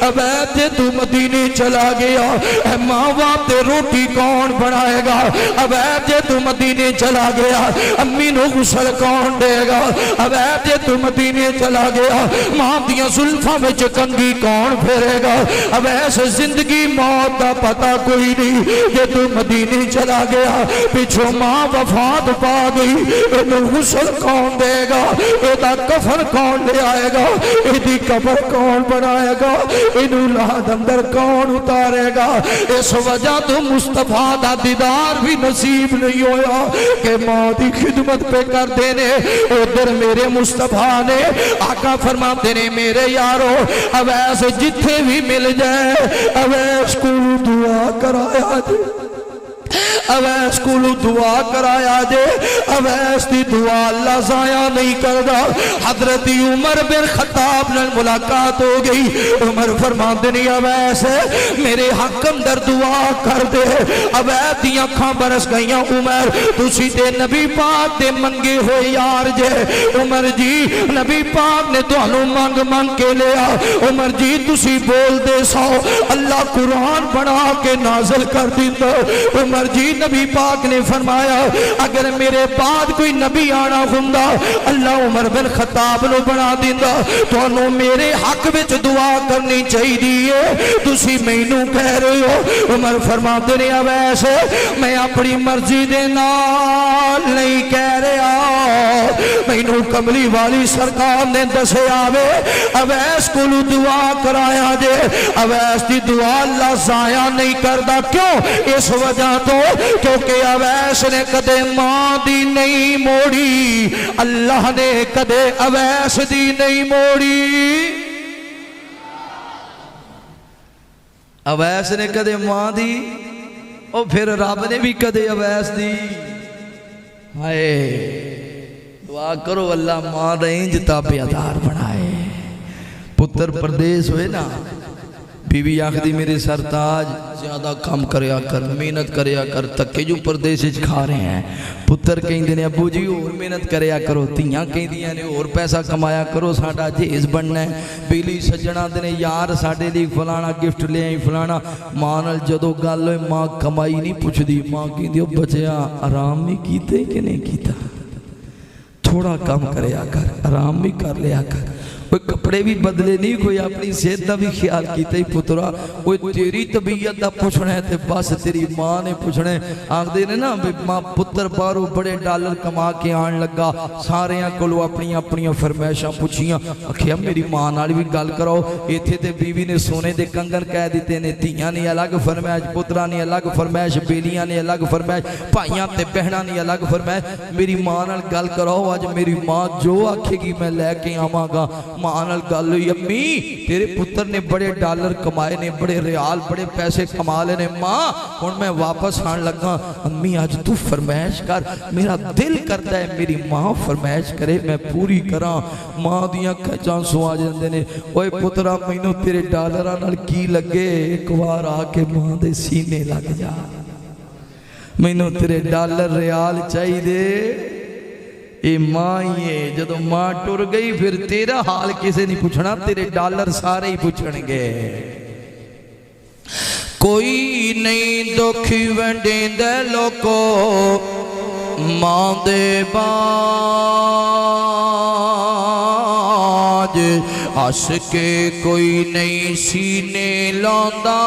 अवैस जे तू मदीने चला गया है मां बाप ते रोटी कौन बनाएगा? अवैस जे तू मदीने चला गया अम्मी नू गुसल कौन देगा? अवैस जे तू मदीने चला गया मां दियां जुल्फां विच कंघी कौन फेरेगा? अवैस जिंदगी मौत दा पता कोई नहीं, जे तू मदीने चला गया पिछों मां वफात पा गई, इनू गुसल कौन देगा? एदा कफन कौन ले आएगा? एदी कब्र कौन बनाएगा? इनू लाद अंदर कौन उतारेगा? इस वजह तो मुस्तफा दा दीदार भी नसीब नहीं होया कि मां दी खिदमत पे कर देने। उधर मेरे मुस्तफा ने आका फरमाते ने मेरे यारो अवैस जिथे भी मिल जाए अवैस को दुआ कराया जे, अवैस को दुआ कराया जे, अवैस की दुआ अल्लाह जाया नहीं करता। हजरत उमर बिन खत्ताब नाल मुलाकात हो गई, उमर फरमाते नहीं अवैस मेरे हक अंदर दुआ कर दे। अवैस दी अखां बरस गई, उमर तुसी ते नबी पाक दे मंगे होए यार जे। उमर जी नबी पाक ने तुहानू मंग मंग के लिया, उमर जी तुसी बोल दे सो अल्लाह कुरान बना के नाजिल कर दिंदा। उमर जी नबी पाक ने फरमाया अगर मेरे बाद कोई नबी आना हुंदा अल्लाह उमर बिन खत्ताब नु बना दिंदा। तुहानू मेरे हक विच दुआ करनी चाहिए, तुसी मैनू कह रहे हो। उमर फरमाते ने अवैस मैं अपनी मर्जी दे नाल नहीं कह रहा, मैनू कमली वाली सरकार ने दसिया वे अवैस को दुआ कराया जे। अवैस की दुआ अल्लाह जाया नहीं करता, क्यों? इस वजह तो क्योंकि अवैस ने कदे मां दी नहीं मोड़ी, अल्लाह ने कदे अवैस दी नहीं मोड़ी। अवैस ने कदे मां दी और फिर रब ने भी कदे अवैस दी। हाय दुआ करो अल्लाह मां दा इंज ताबेदार बनाए। पुत्र परदेस हुए ना, बीवी आखदी मेरे सरताज ज्यादा काम करया कर, मेहनत करया कर, धक्के जो परदेश खा रहे हैं। पुत्र कहते ने अबू जी और मेहनत करया करो, धियां कहदियां ने और पैसा कमाया करो, साडा जेज बनना है। बिजली सज्जणा दे यार साडे लई फलाना गिफ्ट ले आई फलाना। मां नाल जदों गल होए मां कमाई नहीं पुछदी, मां कहदी ओ बच्चिया आराम भी कीते कि नहीं कीता, थोड़ा काम करया कर, आराम भी कर लिया कर, कोई कपड़े भी बदले नहीं, कोई अपनी सेहत का भी ख्याल किया ही पुत्रा। कोई तेरी तबीयत का पूछना है तो बस तेरी मां ने पूछना है। आखते ने ना भी मां पुत्र बाहरों बड़े डॉलर कमा के आन लगा, सारे को अपनी अपनी फरमाइशां पूछियां, आखिया मेरी मां नाल भी गल करो। इत्थे ते बीवी ने सोने के कंगन कह दिते ने, धियां ने अलग फरमाइश, पुत्रा ने अलग फरमाइश, बेलियां ने अलग फरमाइश, भाइयां ते बहना ने अलग फरमाइश। मेरी मां नाल गल करो, अज मेरी मां जो आखेगी मैं लैके आवांगा। मां नाल गल हुई, अम्मी तेरे पुत्र ने बड़े डॉलर कमाए ने, बड़े रियाल बड़े पैसे कमा ले ने, मां हुण मैं वापस आन लगा। अम्मी अज तू फरमाइश कर, मेरा दिल करता है मेरी मां फरमाइश करे मैं पूरी करा। मां दियां अखां आंसू आ जांदे ने, ओए पुत्रा मैनू तेरे डॉलरां नाल की लगे, एक बार आके मां दे सीने लग जा, मैनू तेरे डॉलर रियाल चाहिए। ये मां ही है, जदों मां टुर गई फिर तेरा हाल किसे नहीं पूछना, तेरे डॉलर सारे ही पूछणगे। कोई नहीं दुख वंडेंदा लोको मां दे बाज, हस के कोई नहीं सीने लांदा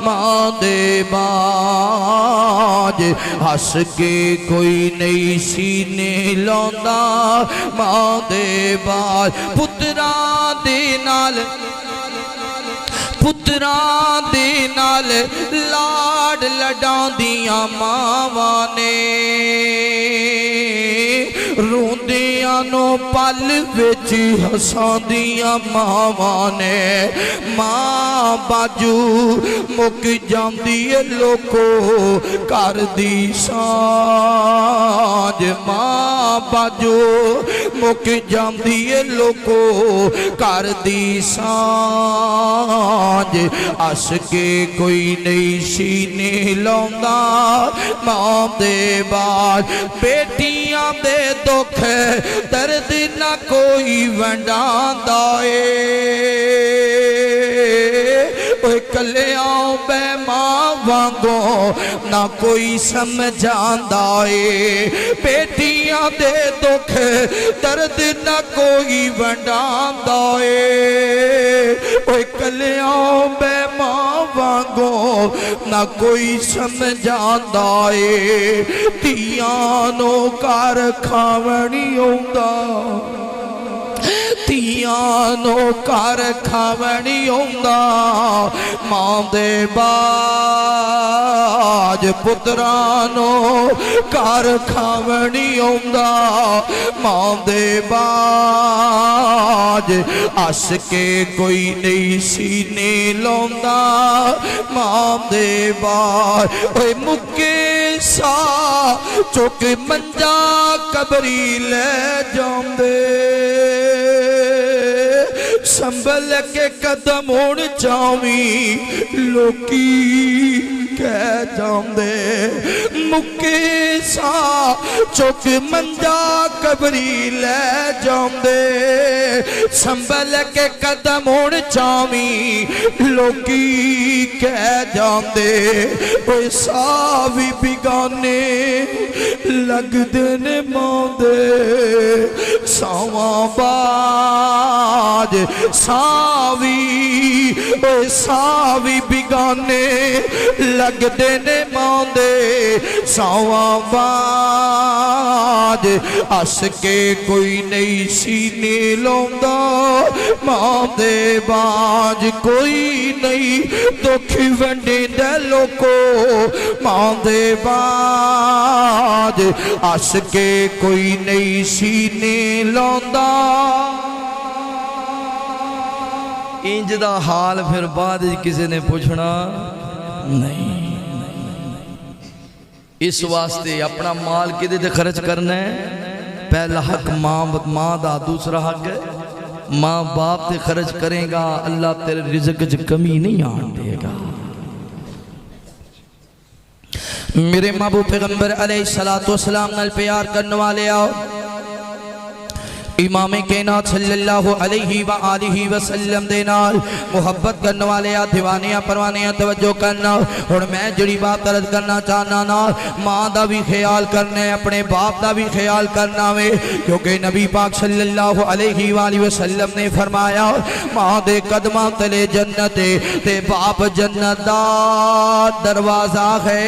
मां दे बाज, हस के कोई नहीं सीने लांदा मां दे बाज। पुत्रा दे नाल लाड लडांदियां मावां ने, रोंदियां नो पल विच हसांदियां मावां ने मां बाजू मुक जांदी है लोको घर दी सांझ मां बाजू मुक जांदी है लोको घर दी सांझ हस के कोई नहीं सीने लाउंदा मां दे बाद बेटियां दे दुख दर्द ना कोई वंडांदा ए कलियां बे मां वांगो ना कोई समझांदा ए बेटियां दे दुख दर्द ना कोई वंडांदा ए कलियां बे मां वांगो ना कोई समझांदा ए तियां नो घर खावणी आउंदा तियां नो घर खावणी आउंदा मां दे बाज पुत्रां नो घर खावणी आउंदा मां दे बाज हस के कोई नहीं सीने लाउंदा मां दे बाज ओए मुक्के सा चुक मंजा कबरी ले जांदे संभल के कदम उड़ जावी लोकी कह जांदे मुक्के सा चुक मंजा कबरी ले जांदे संभल के कदम उड़ जावी लोकी कह जांदे ओए सावी बिगाने लगदे ने मां दे सावा बाज सावी ओए सावी बिगाने लगदे ने मां दे सावा बाज हस के कोई नहीं सीने लाउंदा मां दे बाज कोई नहीं दुख वंडेंदा लोको मां दे बाज हस के कोई नहीं सीने लाउंदा इंज दा हाल फिर बाद किसी ने पूछना नहीं। इस वास्ते अपना माल किदे ते खर्च करना है पहला हक मां दा दूसरा हक मां बाप ते खर्च करेगा अल्लाह तेरे रिज़्क च कमी नहीं आन देगा। मेरे महबूब पैगंबर अलैहिस्सलातु वस्सलाम नाल प्यार करने वाले आओ इमाम कायनात सल्लल्लाहु अलैहि व आलिहि वसल्लम दे नाल मुहब्बत करने वाले आ दीवाने आ परवाने आ तवज्जो करना। हुण मैं जिहड़ी बात अर्ज करना चाहना ना मां दा भी ख्याल करना है अपने बाप दा भी ख्याल करना वे क्योंकि नबी पाक सल्लल्लाहु अलैहि व आलिहि वसल्लम ने फरमाया मां दे कदमां तले जन्नत ते बाप जन्नत दा दरवाजा है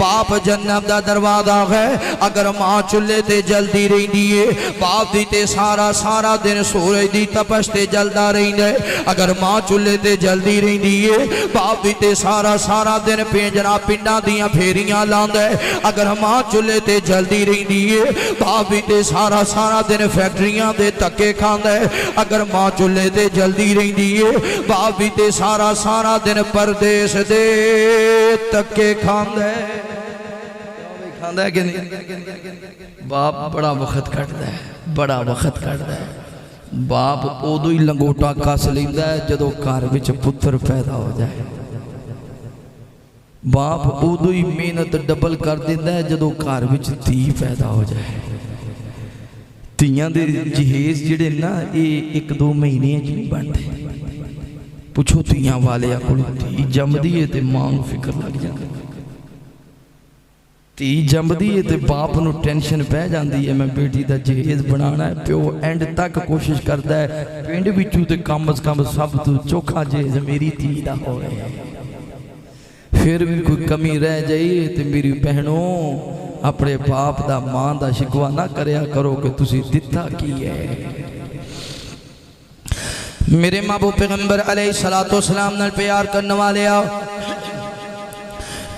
बाप जन्नत दा दरवाजा है। अगर मां चुल्हे ते जलदी रहिंदी है बाप दी ते सारा सारा दिन सूरज दी तपश ते जलदा रहिंदा है। अगर मां चुल्हे ते जलदी रहिंदी है बाप दी ते सारा सारा दिन पेंजरा पिंडां दियां फेरियां लांदा है। अगर मां चुल्हे ते जलदी रहिंदी है बाप दी ते सारा सारा दिन फैक्ट्रियां दे धक्के खांदा है। अगर मां चुल्हे ते जलदी रहिंदी है बाप दी ते सारा सारा दिन परदेस दे धक्के खांदा है कि नहीं। बाप बड़ा वक्त कटदा है बड़ा वक्त कटदा है। बाप उदों ही लंगोटा कस लैंदा है जदों घर विच पुत्र पैदा हो जाए। बाप उदों ही मेहनत डबल कर दिंदा है जदों घर विच धी पैदा हो जाए। धीआं दे जहेज जिहड़े ना ये 1-2 महीने च नहीं बनते। पुछो धीआं वालियां कोलों धी जमदी है ते मां नूं फिकर लग जांदी धी जमदी है तो बाप नूं टेंशन पै जाती है मैं बेटी का जहेज बनाना है। प्यो एंड तक कोशिश करता है पिंड विचों तो कम अज कम सब तो चोखा जहेज मेरी धी का होवे। फिर भी कोई कमी रह जाए तो मेरी बहनों अपने बाप का मां का शिकवा ना करया करो कि तुसी दिता की है। मेरे महबूब पैगंबर अलैहिस्सलातु वस्सलाम नाल प्यार करने वाले आओ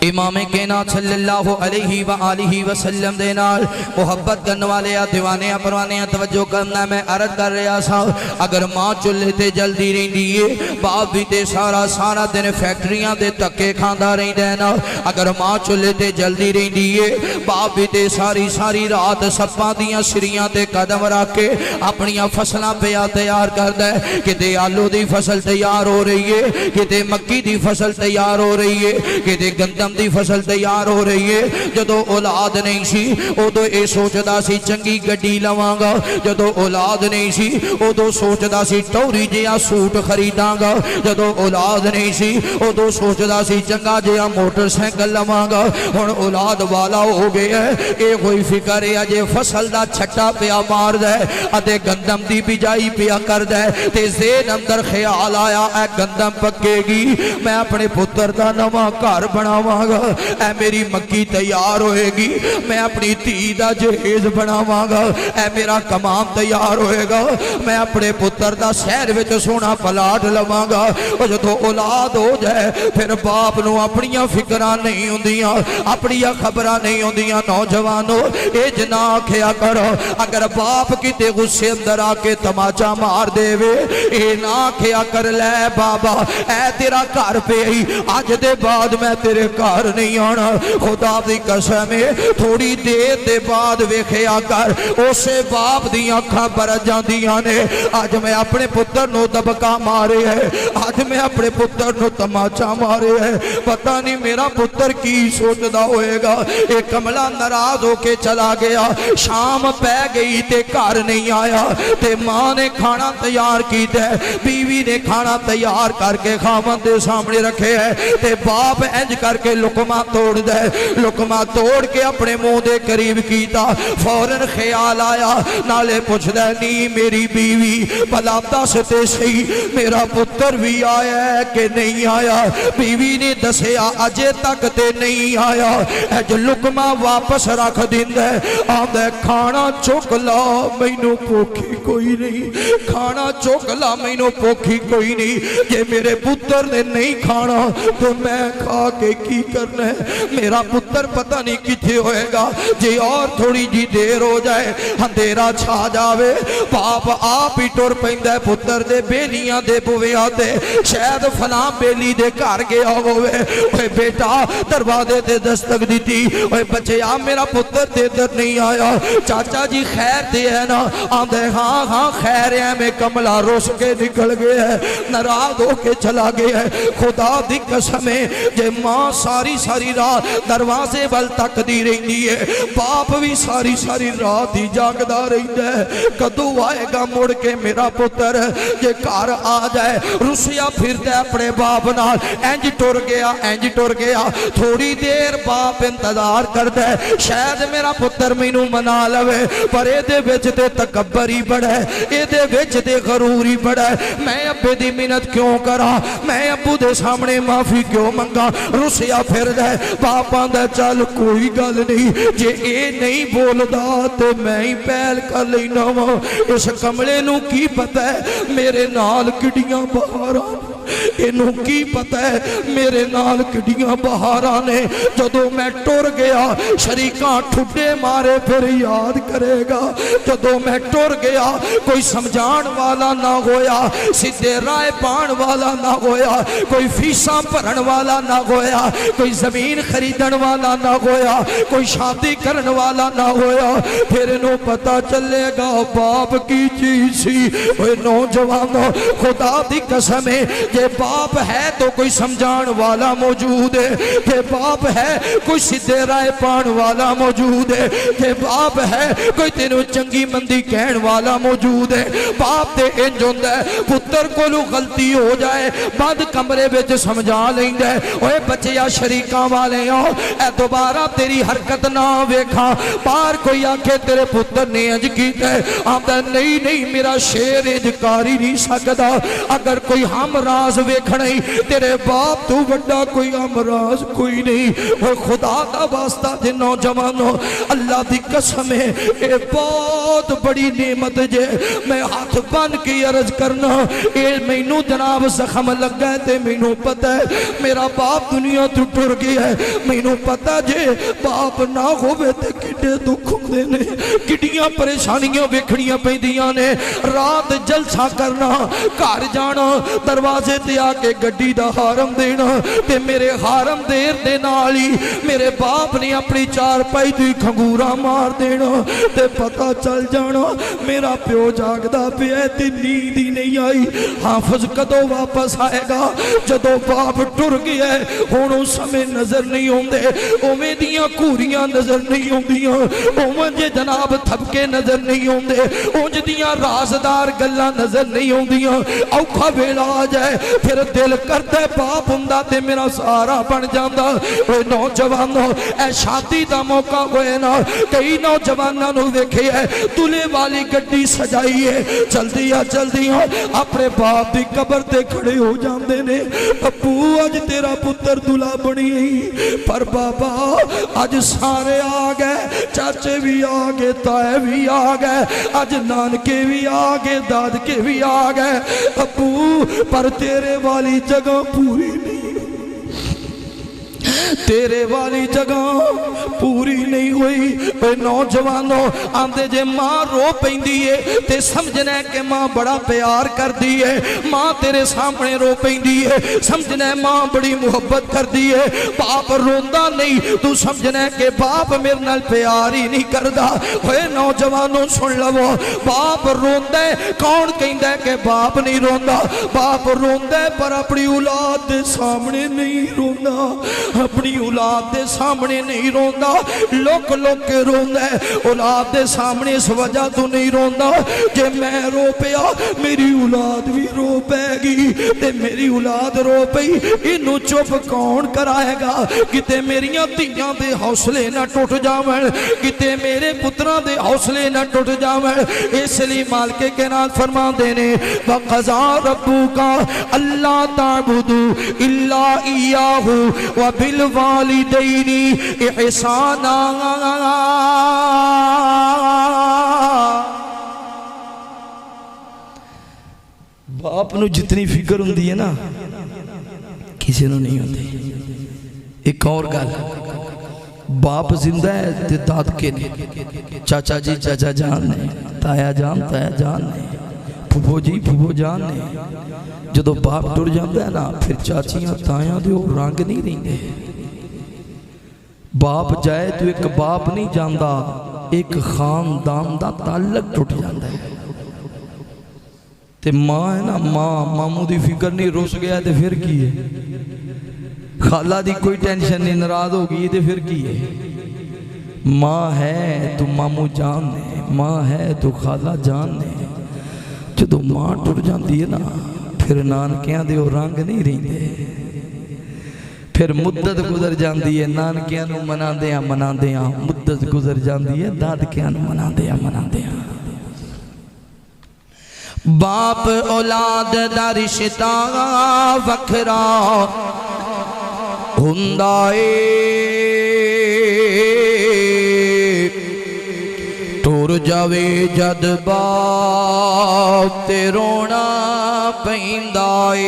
इमाम कायनात सल्लल्लाहु अलैहि व आलिहि वसल्लम दे नाल मोहब्बत करने वाले दीवाने परवाने तवज्जो करना। मैं अर्ज कर रहा सा, अगर मां चुल्हे ते जल्दी रहिंदी है, बाप भी ते सारा सारा दिन फैक्ट्रियां दे धक्के खांदा रहिंदा है ना। अगर मां चुल्हे ते जल्दी रहिंदी है, बाप भी ते सारी सारी रात सप्पां दियां सिरियां ते कदम रख के अपनियां फसलां पिया तैयार करदा है। किते आलू दी फसल तैयार हो रही है, किते मक्की दी फसल तैयार हो रही है, किते गंदम दी फसल तैयार हो रही है। जदों औलाद नहीं सी उदों ये सोचदा सी चंगी गड्डी लवांगा, जदों औलाद नहीं सी उदों सोचदा सी टौरी जिहा सूट खरीदांगा, जदों औलाद नहीं सी उदों सोचदा सी चंगा जिहा मोटरसाइकिल लवांगा। हुण औलाद वाला हो गया ये कोई फिक्र है अजे फसल दा छट्टा पिया मारदा है अते गंदम दी बिजाई पिया करदा है ते ज़ेहन अंदर ख्याल आया ए गंदम पकेगी मैं अपने पुत्र दा नवां घर बनावांगा, ए मेरी मक्की तैयार होएगी मैं अपनी धी दा जहेज बनावांगा, ए मेरा कमाम तैयार होएगा मैं अपने पुत्र दा शहर विच सोहना प्लाट लवांगा। जदों औलाद हो जाए फिर बाप नूं अपनियां फिक्रां नहीं हुंदियां, अपनियां खबरां नहीं हुंदियां। नौजवानों ये जना आखिया करो, अगर बाप किते गुस्से अंदर आके तमाचा मार देवे ये ना आखिया कर ले बाबा ऐ तेरा घर पे ही अज दे बाद मैं तेरे घर नहीं आना। खुदा दी कसम है थोड़ी देर दे बाद वेखिया कर उसे बाप दी अखां बरस जांदियां ने। अज मैं अपने पुत्र नूं दबका मारे है, अज मैं अपने पुत्र नूं तमाचा मारे है, पता नहीं मेरा पुत्र की सोचदा होएगा। एक कमला नाराज होके चला गया, शाम पै गई ते घर नहीं आया ते मां ने खाना तैयार किया, बीवी ने खाना तैयार करके खावन दे सामने रखे है ते बाप इंज करके लुकमा तोड़ दे, लुकमा तोड़ के अपने मुंह दे करीब कीता। फौरन ख्याल आया नाले पुछदा नहीं मेरी बीवी भला दस ते सही मेरा पुत्र भी आया है कि नहीं आया। बीवी ने दसिया अजे तक ते नहीं आया। अज लुकमा वापस रख दिंदा आंदा खाना चुक ला मैनू भुखी कोई नहीं, खाना चुक ला मैनू भुखी कोई नहीं। जे मेरे पुत्र ने नहीं खाना तो मैं खा के की करना है, मेरा पुत्र पता नहीं किथे होएगा। जे और थोड़ी जी देर हो जाए अंधेरा छा जावे बाप आप ही टुर पैंदा पुत्र दे बेलियां दे बुवियां ते शायद फलां बेली दे घर गया होवे। ओए बेटा दरवाजे ते दस्तक दी, ओए बच्चा मेरा पुत्र ते इधर नहीं आया, चाचा जी खैर ते है ना? आंदे हाँ हाँ खैर है। मैं कमला रुस के निकल गया है, नाराज होके चला गया है। खुदा दी कसम है जे मां सारी सारी रात दरवाजे वल तकदी रहिंदी है, बाप भी सारी सारी रात ही जागदा रहिंदा है कदों आएगा मुड़ के मेरा पुत्र। जे घर आ जाए रुसिया फिरदा अपने बाप नाल, इंज टुर गया इंज टुर गया। थोड़ी देर बाप इंतजार करदा है शायद मेरा पुत्र मैनू मना लवे, पर इहदे विच ते तकब्बर ही बड़ा है, इहदे विच ते गरूर ही बड़ा है। मैं अब्बे दी मिन्नत क्यों करा, मैं अब्बू दे सामने माफी क्यों मंगा। रुसिया फिरदा है बाप आंदा चल कोई गल नहीं, जे ए नहीं बोलदा ते मैं ही पहल कर लैना वा। इस कमले नू की पता है मेरे नाल किडियां बहारां, इनू की पता है मेरे नाल किडियां बहारां ने। जदों मैं टुर गया शरीकां ठुड्डे मारे फिर याद करेगा। जदों मैं टुर गया कोई समझाण वाला ना होया, सीधे राह पाण वाला ना होया, कोई फीसां भरन वाला ना होया, कोई जमीन खरीदण वाला ना होया, कोई शादी करन वाला ना होया। फिर इनू पता चलेगा बाप की चीज सी। ओए नौजवानों खुदा दी कसम है जे बाप है तो कोई समझाण वाला मौजूद है, जे बाप है कोई सीधे राह पाण वाला मौजूद है, जे बाप है कोई तेनू चंगी मंदी कहण वाला मौजूद है। बाप ते इंज हुंदा है पुत्र कोलों गलती हो जाए बंद कमरे विच समझा लैंदा है ओए बच्चिया शरीकां वाले आओ ए दोबारा तेरी हरकत ना वेखा। बाहर कोई आखे तेरे पुत्र ने इंज कीता, आंदा नहीं नहीं मेरा शेर इंज कर ही नहीं सकदा। अगर कोई हमरा अमराज वेखना ही, तेरे बाप तू वड्डा कोई अमराज कोई नहीं। और खुदा का वास्ता दे नौजवानों, अल्लाह की कसम है, ये बहुत बड़ी नेमत जे। मैं हाथ बन के अर्ज करना, ये मैनू जनाब जख्म लगा है ते मैनू पता है मेरा बाप दुनिया तो टुर गया है। मैनू पता जे बाप ना होवे ते किड्डे दुख हुंदे ने, किड्डियां परेशानियां वेखणियां पैंदियां ने। रात जलसा करना, घर जाना, दरवाजे ते आके गड्डी दा हारम देना, ते मेरे हारम देर दे नाल ही मेरे बाप ने अपनी चारपाई दी खंगूरा मार देना, ते पता चल जाना मेरा प्यो जागदा पिया ते नींद ही नहीं आई। हाफिज कदों वापस आएगा? जदों बाप टुर गया हुण उस समय नजर नहीं आउंदे, उवें दियां घूरियां नजर नहीं आउंदियां, उवें जे जनाब थपके नजर नहीं आउंदे, उंज दियां राजदार गल्लां नजर नहीं आउंदियां। औखा वेला आ जाए फिर दिल करदा बाप हुंदा ते मेरा सहारा बन जांदा। ओए नौजवानों, ए शादी दा मौका होए ना, कई नौजवानों नूं वेखिया दुल्हे वाली गड्डी सजाई है, जल्दियां अपने बाप की कबर ते खड़े हो जाते ने। अबू अज तेरा पुत्र दुल्हा बनी, पर बाबा अज सारे आ गए, चाचे भी आ गए, ताए भी आ गए, अज नानके भी आ गए, दादके भी आ गए। अबू पर तेरे वाली जगह पूरी नहीं, तेरे वाली जगह पूरी नहीं हुई। नौजवानों आंदे जे मां रो पैंदी है ते समझना है कि मां बड़ा प्यार करती है, मां तेरे सामने रो पैंदी है, समझना है मां बड़ी मुहब्बत करती है। बाप रोंदा नहीं, तू समझना है कि बाप मेरे नाल प्यार ही नहीं करता। ओए नौजवानों सुन लवो, बाप रोंदा है, कौन कहंदा है कि बाप नहीं रोंदा? बाप रोंदा है पर अपनी औलाद दे सामने नहीं रोंदा, अपनी औलाद दे सामने नहीं रोंदा, लुक लुक के रोंदा है। औलाद दे सामने इस वजह तो नहीं रोंदा जे मैं रो पिया मेरी औलाद भी रो पैगी, ते मेरी औलाद रो पई इनू चुप कौन कराएगा? किते मेरियां धीआं दे हौसले ना टुट जावन, किते मेरे पुत्रां दे हौसले ना टुट जावन। इसलिए मालिक के नाम फरमांदे ने वक़ज़ा रब्बुका अल्ला ताबुदू इल्ला इय्याहु व बिल वालिदैनी इहसाना। बाप नू जितनी फिक्र हुंदी है ना किसी नू नहीं होती। एक और गल, बाप जिंदा है ते दादके ने, चाचा जी चाचा जान ने, ताया जान ने, फुफो जी फुफो जान ने। जदों बाप टुर जाता है ना फिर चाचियां ताया दे ओह रंग नहीं रहिंदे। बाप जाए तो एक बाप नहीं जाता, एक खानदान का ताल्लक टुट जाता है। ते मां है ना, मामू की फिक्र नहीं, रुस गया तो फिर की है? खाला दी कोई टेंशन नहीं, नाराज हो गई तो फिर की है? मां है तो मामू जान ने, मां है तो खाला जान ने। जो मां टुट जाती है ना फिर नानकियां दे ओह रंग नहीं रहिंदे। फिर मुद्दत गुजर जाती है, नानकियां नूं मनांदियां मुद्दत गुजर जाती है, दादकियां नूं मनांदियां। बाप औलाद दा रिश्ता वखरा हुंदा ए, टुर जावे जद बाप ते रोना पैंदा ए,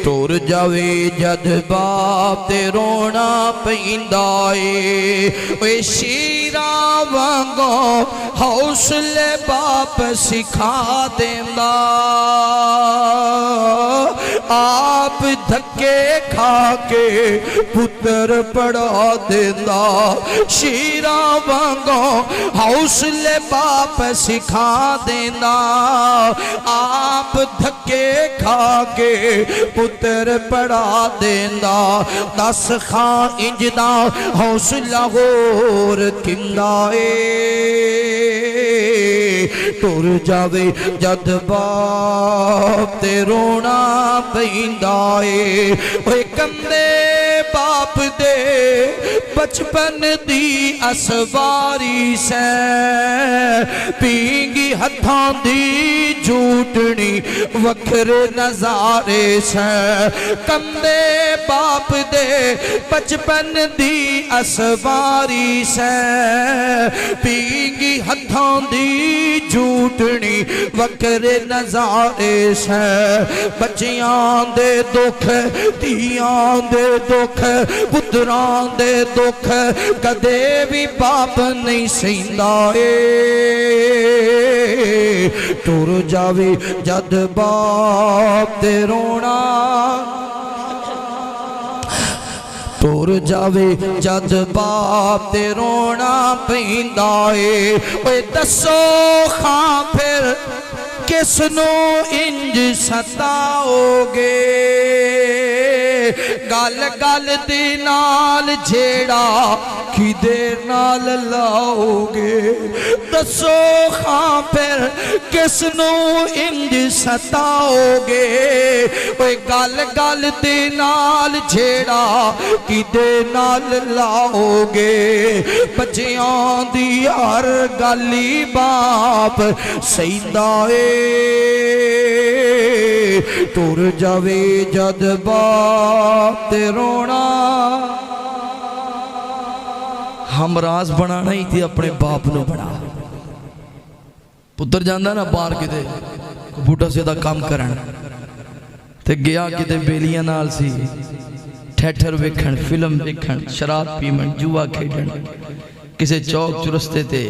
टुर जावे जद बाप ते रोना पैंदा ए। ओए शीरा वांगो हौसले बाप सिखा देंदा, आप धक्के खा के पुत्र पढ़ा देंदा। शीरा वांगो हौसले बाप सिखा देंदा, आप धक्के खा के पुत्र पढ़ा देंदा। दस खां इंजदा हौसला होर किंदा ए, टुर जावे जद बाप ते रोना पैंदा ए। ओए कंदे बाप दे बचपन दी असवारी सै पींगी हथां दी झूठनी वखरे नजारे सै कंदे बाप दे बचपन दी असवारी सै पींगी हथां दी झूठनी वखरे नजारे सै बच्चियां दे दुख धियां दे दुख पुत्रां दे दुख कदे भी बाप नहीं सहिंदा ए टुर जावे जद बाप ते रोना टुर जावे जद बाप ते रोना पैंदा ए ओए दसो खां फिर किसनू इंज सताओगे गल गल दे नाल झेड़ा किदे नाल लाओगे दसो खां फिर किसनू इंज सताओगे ओए गल गल दे नाल झेड़ा किदे नाल लाओगे बच्चियां दी हर गली बाप सहींदा ए टुर जावे जद बाप ते रोना हमराज बनाना ही थी अपने बाप नु बना पुत्र जांदा ना बाहर किते बूटा सीधा काम करन ते गया किते बेलियां नाल सी ठेठर वेखण फिल्म वेखण शराब पीवन जुआ खेडण किसे चौक चुरस्ते ते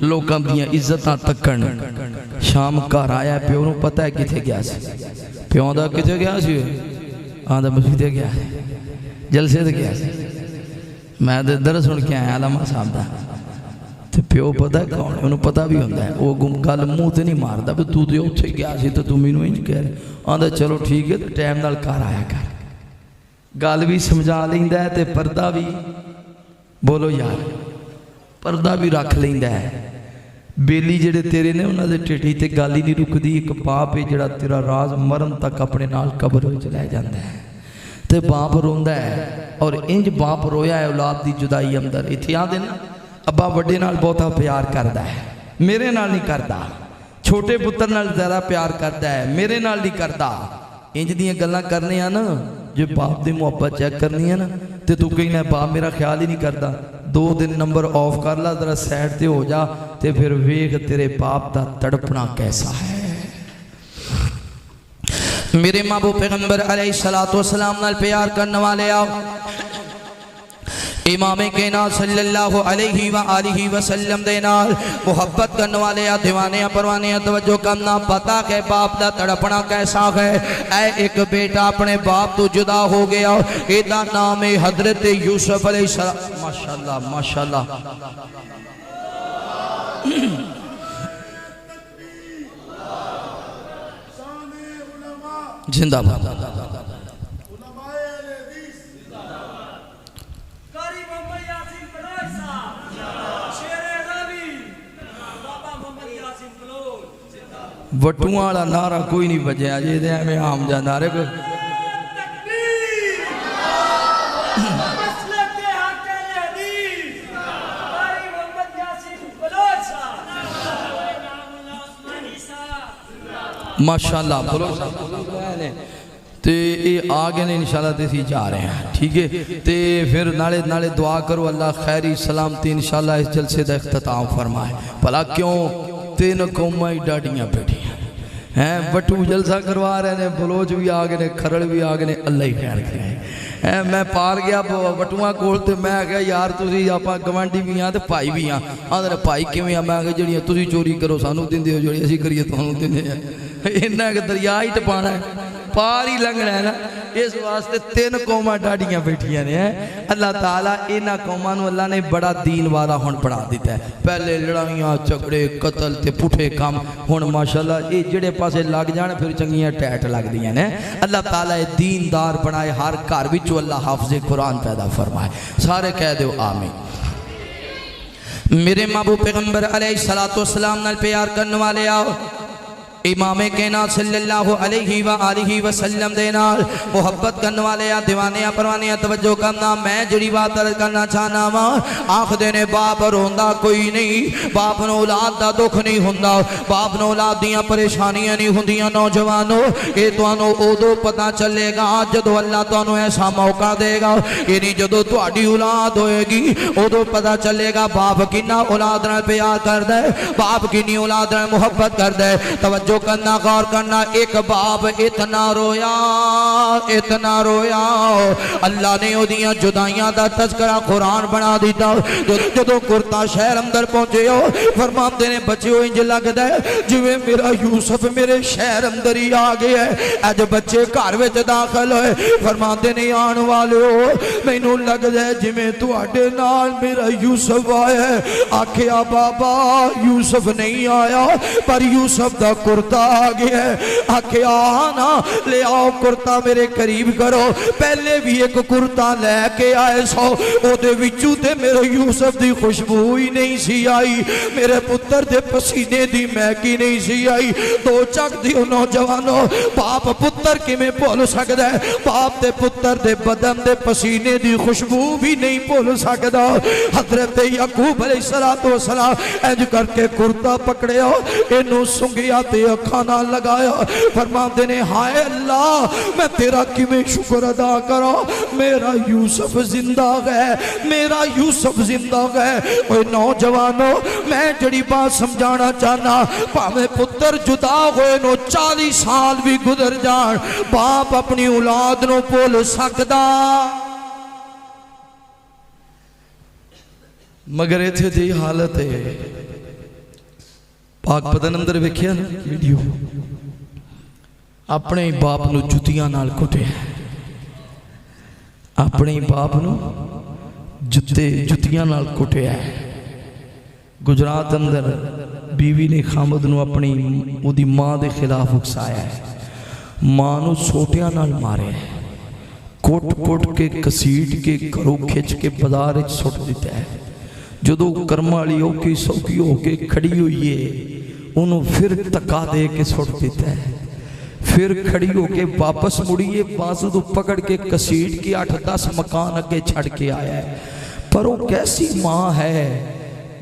लोकां दियां इज्जतां तकण शाम घर आया प्यो नूं पता है किथे गया सी प्यो दा किथे गया सी आंदा मस्जिद गया जलसे ते गया सी मैं तो इधर सुन के आया लामा साहब का तो प्यो पता कौन है उन्होंने पता भी होता है वो गल मूँह तो नहीं मारता भी तू तो उत्थे गया सी तो तू मैनू इंज कह रहा आंदा चलो ठीक है तो टाइम नाल घर आया कर गल भी समझा लेंदा है तो पर्दा भी बोलो यार पर्दा भी रख लेंदा है बेली जेड़े तेरे ने उन्होंने ढिडी ते गल ही नहीं रुकती एक पाप है जिहड़ा तेरा राज मरण तक अपने नाल कबर विच लै जांदा है ते बाप रोंदा है और इंज बाप रोया है औलाद की जुदाई अंदर इत्थे आंदे ना अब्बा वड्डे नाल बहुता प्यार करता है मेरे नाल नहीं करता छोटे पुत्र नाल ज़्यादा प्यार करता है मेरे नाल नहीं करता इंज दियां गल्लां करनियां ना जो बाप की मुहब्बत चेक करनी है ना तो तू कहना बाप मेरा ख्याल ही नहीं करता 2 दिन नंबर ऑफ कर ला जरा साइड ते हो जा तो फिर वेख तेरे बाप का तड़पना कैसा है मेरे महबूब पैगंबर अलैहिस्सलातु वस्सलाम नाल प्यार करने वाले आओ इमाम कायनात सल्लल्लाहु अलैहि व आलिहि वसल्लम दे नाल मुहब्बत करने वाले आ दीवाने परवाने तवज्जो करना पता के बाप दा तड़पना कैसा है ऐ एक बेटा अपने बाप तो जुदा हो गया एदा नाम है हजरत यूसुफ अलैहिस्सलाम माशाअल्लाह माशाअल्लाह जिंदाबाद वटुआ वाला नारा कोई नहीं बजया जे एवं आम जा नारे को माशाअल्लाह बोलो ते ये आ गए ने इंशाल्लाह ते असीं जा रहे हैं ठीक है ते फिर नाले नाले दुआ करो अल्लाह खैरी सलामती इंशाल्लाह इस जलसे का इख्तिताम फरमाए भला क्यों 3 कौमां ही डाडियां बैठियां हैं बटू जलसा करवा रहे ने बलोच भी आ गए ने खरड़ भी आ गए ने अल्लाह ही खैर करे मैं पार गया बटुआ कोल तो मैं क्या यार तुसी आपां गवांढी भी हाँ तो भाई भी हाँ आंदे भाई किवें आ मैं जिहड़ियां तुसी चोरी करो सानू दिंदे हो जिहड़ी असीं करिए तुहानू दिंदे आ इन्ना कि दरिया ही टपाना है पार ही लंघना है ना इस वास्ते 3 कौमां डाडियां बैठियां ने अल्लाह ताला इन्हां कौमां नूं अल्लाह ने बड़ा दीन वाला हुण पढ़ा दिता है पहले लड़ाइयां झगड़े कतल ते पुठे काम हुण माशाअल्लाह ये जेड़े पासे लग जाण फिर चंगियां टैट लगदियां ने अल्लाह ताला ये दीनदार बनाए हर घर विचों अल्लाह हाफिज़े कुरान पैदा फरमाए सारे कह दो आमीन मेरे महबूब पैगंबर अलैहिस्सलातु वस्सलाम नाल प्यार करने वाले आओ इमाम कहना सल्लल्लाहु अलैहि व आलिहि वसल्लम दे नाल मुहब्बत करने वाले आ दीवाने आ परवाने आ तवज्जो करना। मैं जड़ी बात अर्ज करना चाहना वा, आखदे ने बाप रोंदा कोई नहीं, बाप नूं औलाद दा दुख नहीं हुंदा, बाप नूं औलाद दियां परेशानियां नहीं हुंदियां। नौजवानों ये तुहानूं उदों पता चलेगा जदों अल्लाह तुहानूं ऐसा मौका देगा। ये नहीं जदों तुहाडी औलाद होएगी उदों पता चलेगा बाप किन्ना औलाद नाल प्यार करदा है, बाप किन्नी औलाद नाल मुहब्बत करदा है। तवज्जो जो करना गौर करना, एक बाप इतना रोया इतना रोया, अल्लाह ने ओदियां जुदाइयां दा तज़किरा कुरान बना दिता। जो कुर्ता शहर अंदर पहुंचे हो फरमाते ने बच्चे इंज लगदा है जिवें मेरा यूसुफ मेरे शहर अंदर ही आ गया है। अज बच्चे घर विच दाखिल होए फरमाते ने आने वाले हो मैनू लगदा है जिवें तुहाडे नाल मेरा यूसुफ आया है। आखिया बाबा यूसुफ नहीं आया पर यूसुफ दा कुर्ता आ गया है। आखिया ना ले आओ कुर्ता मेरे करीब करो। पहले भी एक कुर्ता लैके आए सो ओदे विचों ते मेरे यूसुफ दी खुशबू ही नहीं सी आई, मेरे पुत्र दे पसीने दी महकी नहीं सी आई। दो चक दी नौजवानों बाप पुत्र किवें भुल सकदा है, बाप ते पुत्र दे बदन दे पसीने दी खुशबू भी नहीं भुल सकदा। हजरत याकूब अलैहिस्सलातु वस्सलाम इंज करके कुर्ता पकड़िया इनू सुंघिया ते अखां नाल लगाया। फरमाते ने हाय अल्लाह मैं तेरा किवें शुक्र अदा करा, मेरा यूसुफ जिंदा है, मेरा यूसुफ जिंदा है। ओए नौजवानों मैं जड़ी बात समझाना चाहना, भावें पुत्र जुदा होए नो 40 साल भी गुजर जान बाप अपनी औलाद नूं भुल सकदा, मगर इत्थे दी हालत है। पाक बदन अंदर वेखिया ना वीडियो, अपने बाप नूं जुत्तियां नाल कुटिया, अपने बाप नूं जुत्तियां नाल कुटिया। गुजरात अंदर बीवी ने खामद नूं अपनी उहदी मां दे खिलाफ उकसाया है, मां नूं सोटियां नाल मारिया, कुट कुट के घसीट के घरों खिंच के बाजार विच सुट दिता है। जदों कर्म वाली औखी सौखी होके खड़ी हुई है उन्होंने फिर धक्का दे के सुट दिता है, फिर खड़ी होके वापस मुड़िए बाजू तो पकड़ के घसीट के 8-10 मकान अगे छड़ के आया है। पर वो कैसी माँ है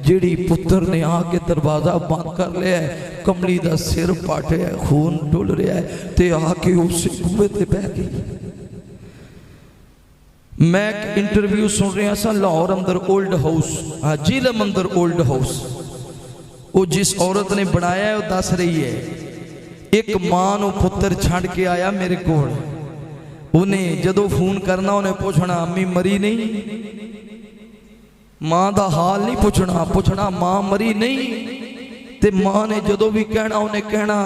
जिहड़ी पुत्र ने आके दरवाजा बंद कर लिया, कमली का सिर पाटिया, खून डुल रहा है ते आके उस कुएं ते बह गई। मैं एक इंटरव्यू सुन रहा सा लाहौर अंदर ओल्ड हाउस, जिलम अंदर ओल्ड हाउस, वो जिस औरत ने बनाया है वो दस रही है एक मां नूं पुत्र छड़ के आया मेरे कोल, उन्हें जदों फोन करना उन्हें पूछना अम्मी मरी नहीं, मां दा हाल नहीं पूछना, पूछना मां मरी नहीं। ते मां ने जदों भी कहना उन्हें कहना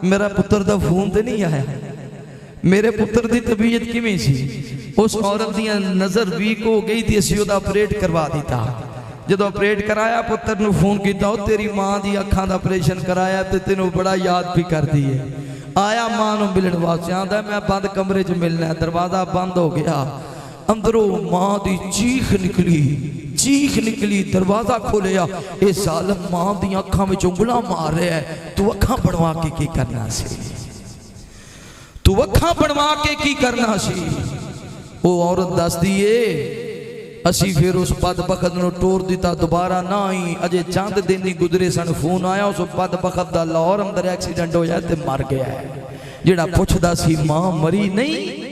मेरा पुत्र दा फोन तो नहीं आया, मेरे पुत्र की तबीयत किवें सी। उस औरत दी नज़र वीक हो गई थी, असीं उहदा ऑपरेट करवा दिता। जदों ऑपरेट कराया पुत्र नूं फोन किया, तेरी मां दी अखां दा ऑपरेशन कराया ते तैनूं बड़ा याद भी करदी है। आया मां नूं मिलण वास्ते, आंदा मैं बंद कमरे च मिलना है, दरवाजा बंद हो गया, अंदरों मां दी चीख निकली, दरवाजा खोलिया, ये जालिम मां दी अखां विच उंगलां मार रहा है, तू अखां बनवा के की करना सी, तू अखां बनवा के की करना सी। वो औरत दस दी है असी फिर उस बदबखत नूं टोर दिता, दोबारा ना आई। अजे चंद दिन ही गुजरे सन, फोन आया उस बदबखत दा लाहौर अंदर एक्सीडेंट होया ते मर गया है। जिहड़ा पुछदा सी मां मरी नहीं,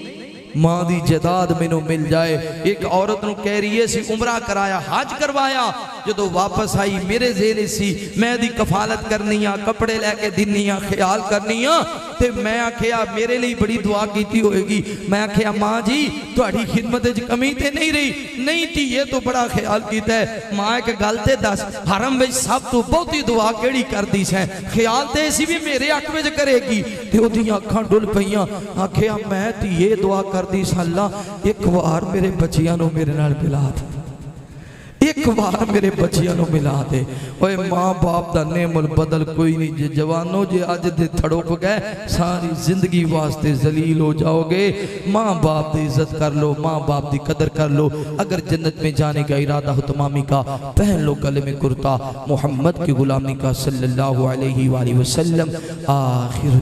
मां दी जायदाद मैनू मिल जाए। एक औरत नूं कह रही है सी उमरा कराया, हज करवाया, जदों वापस आई मेरे जेल सी, मैं दी कफालत करनी आ, कपड़े लैके दिनी आ, ख्याल करनी आ, ते मैं आखिया मेरे लिए बड़ी दुआ की होएगी। मैं आखिया मां जी तुहाडी खिदमत च कमी ते नहीं रही, नहीं धीए तो बड़ा ख्याल कीता है। मां एक गल ते दस, हरम विच सब तो बहुती दुआ केड़ी करदी सै, ख्याल ते सी भी मेरे हक विच करेगी, ते ओदियां अखां डुल पईयां। आखिया मैं धीए दुआ करदी सी, अल्लाह एक बार मेरे बच्चियां नूं मेरे नाल मिला दे, एक बार मेरे बच्चियां नु मिला दे। ओए मां बाप दा नेमल बदल कोई नहीं। जे जवानों जे अज दे थड़ोक गए सारी जिंदगी वास्ते जलील हो जाओगे। मां बाप की इज्जत कर लो, मां बाप की कदर कर लो। अगर जन्नत में जाने का इरादा हो तमामी का, पहन लो गले में कुर्ता मोहम्मद की गुलामी का सल्लल्लाहु अलैहि वसल्लम। आखिर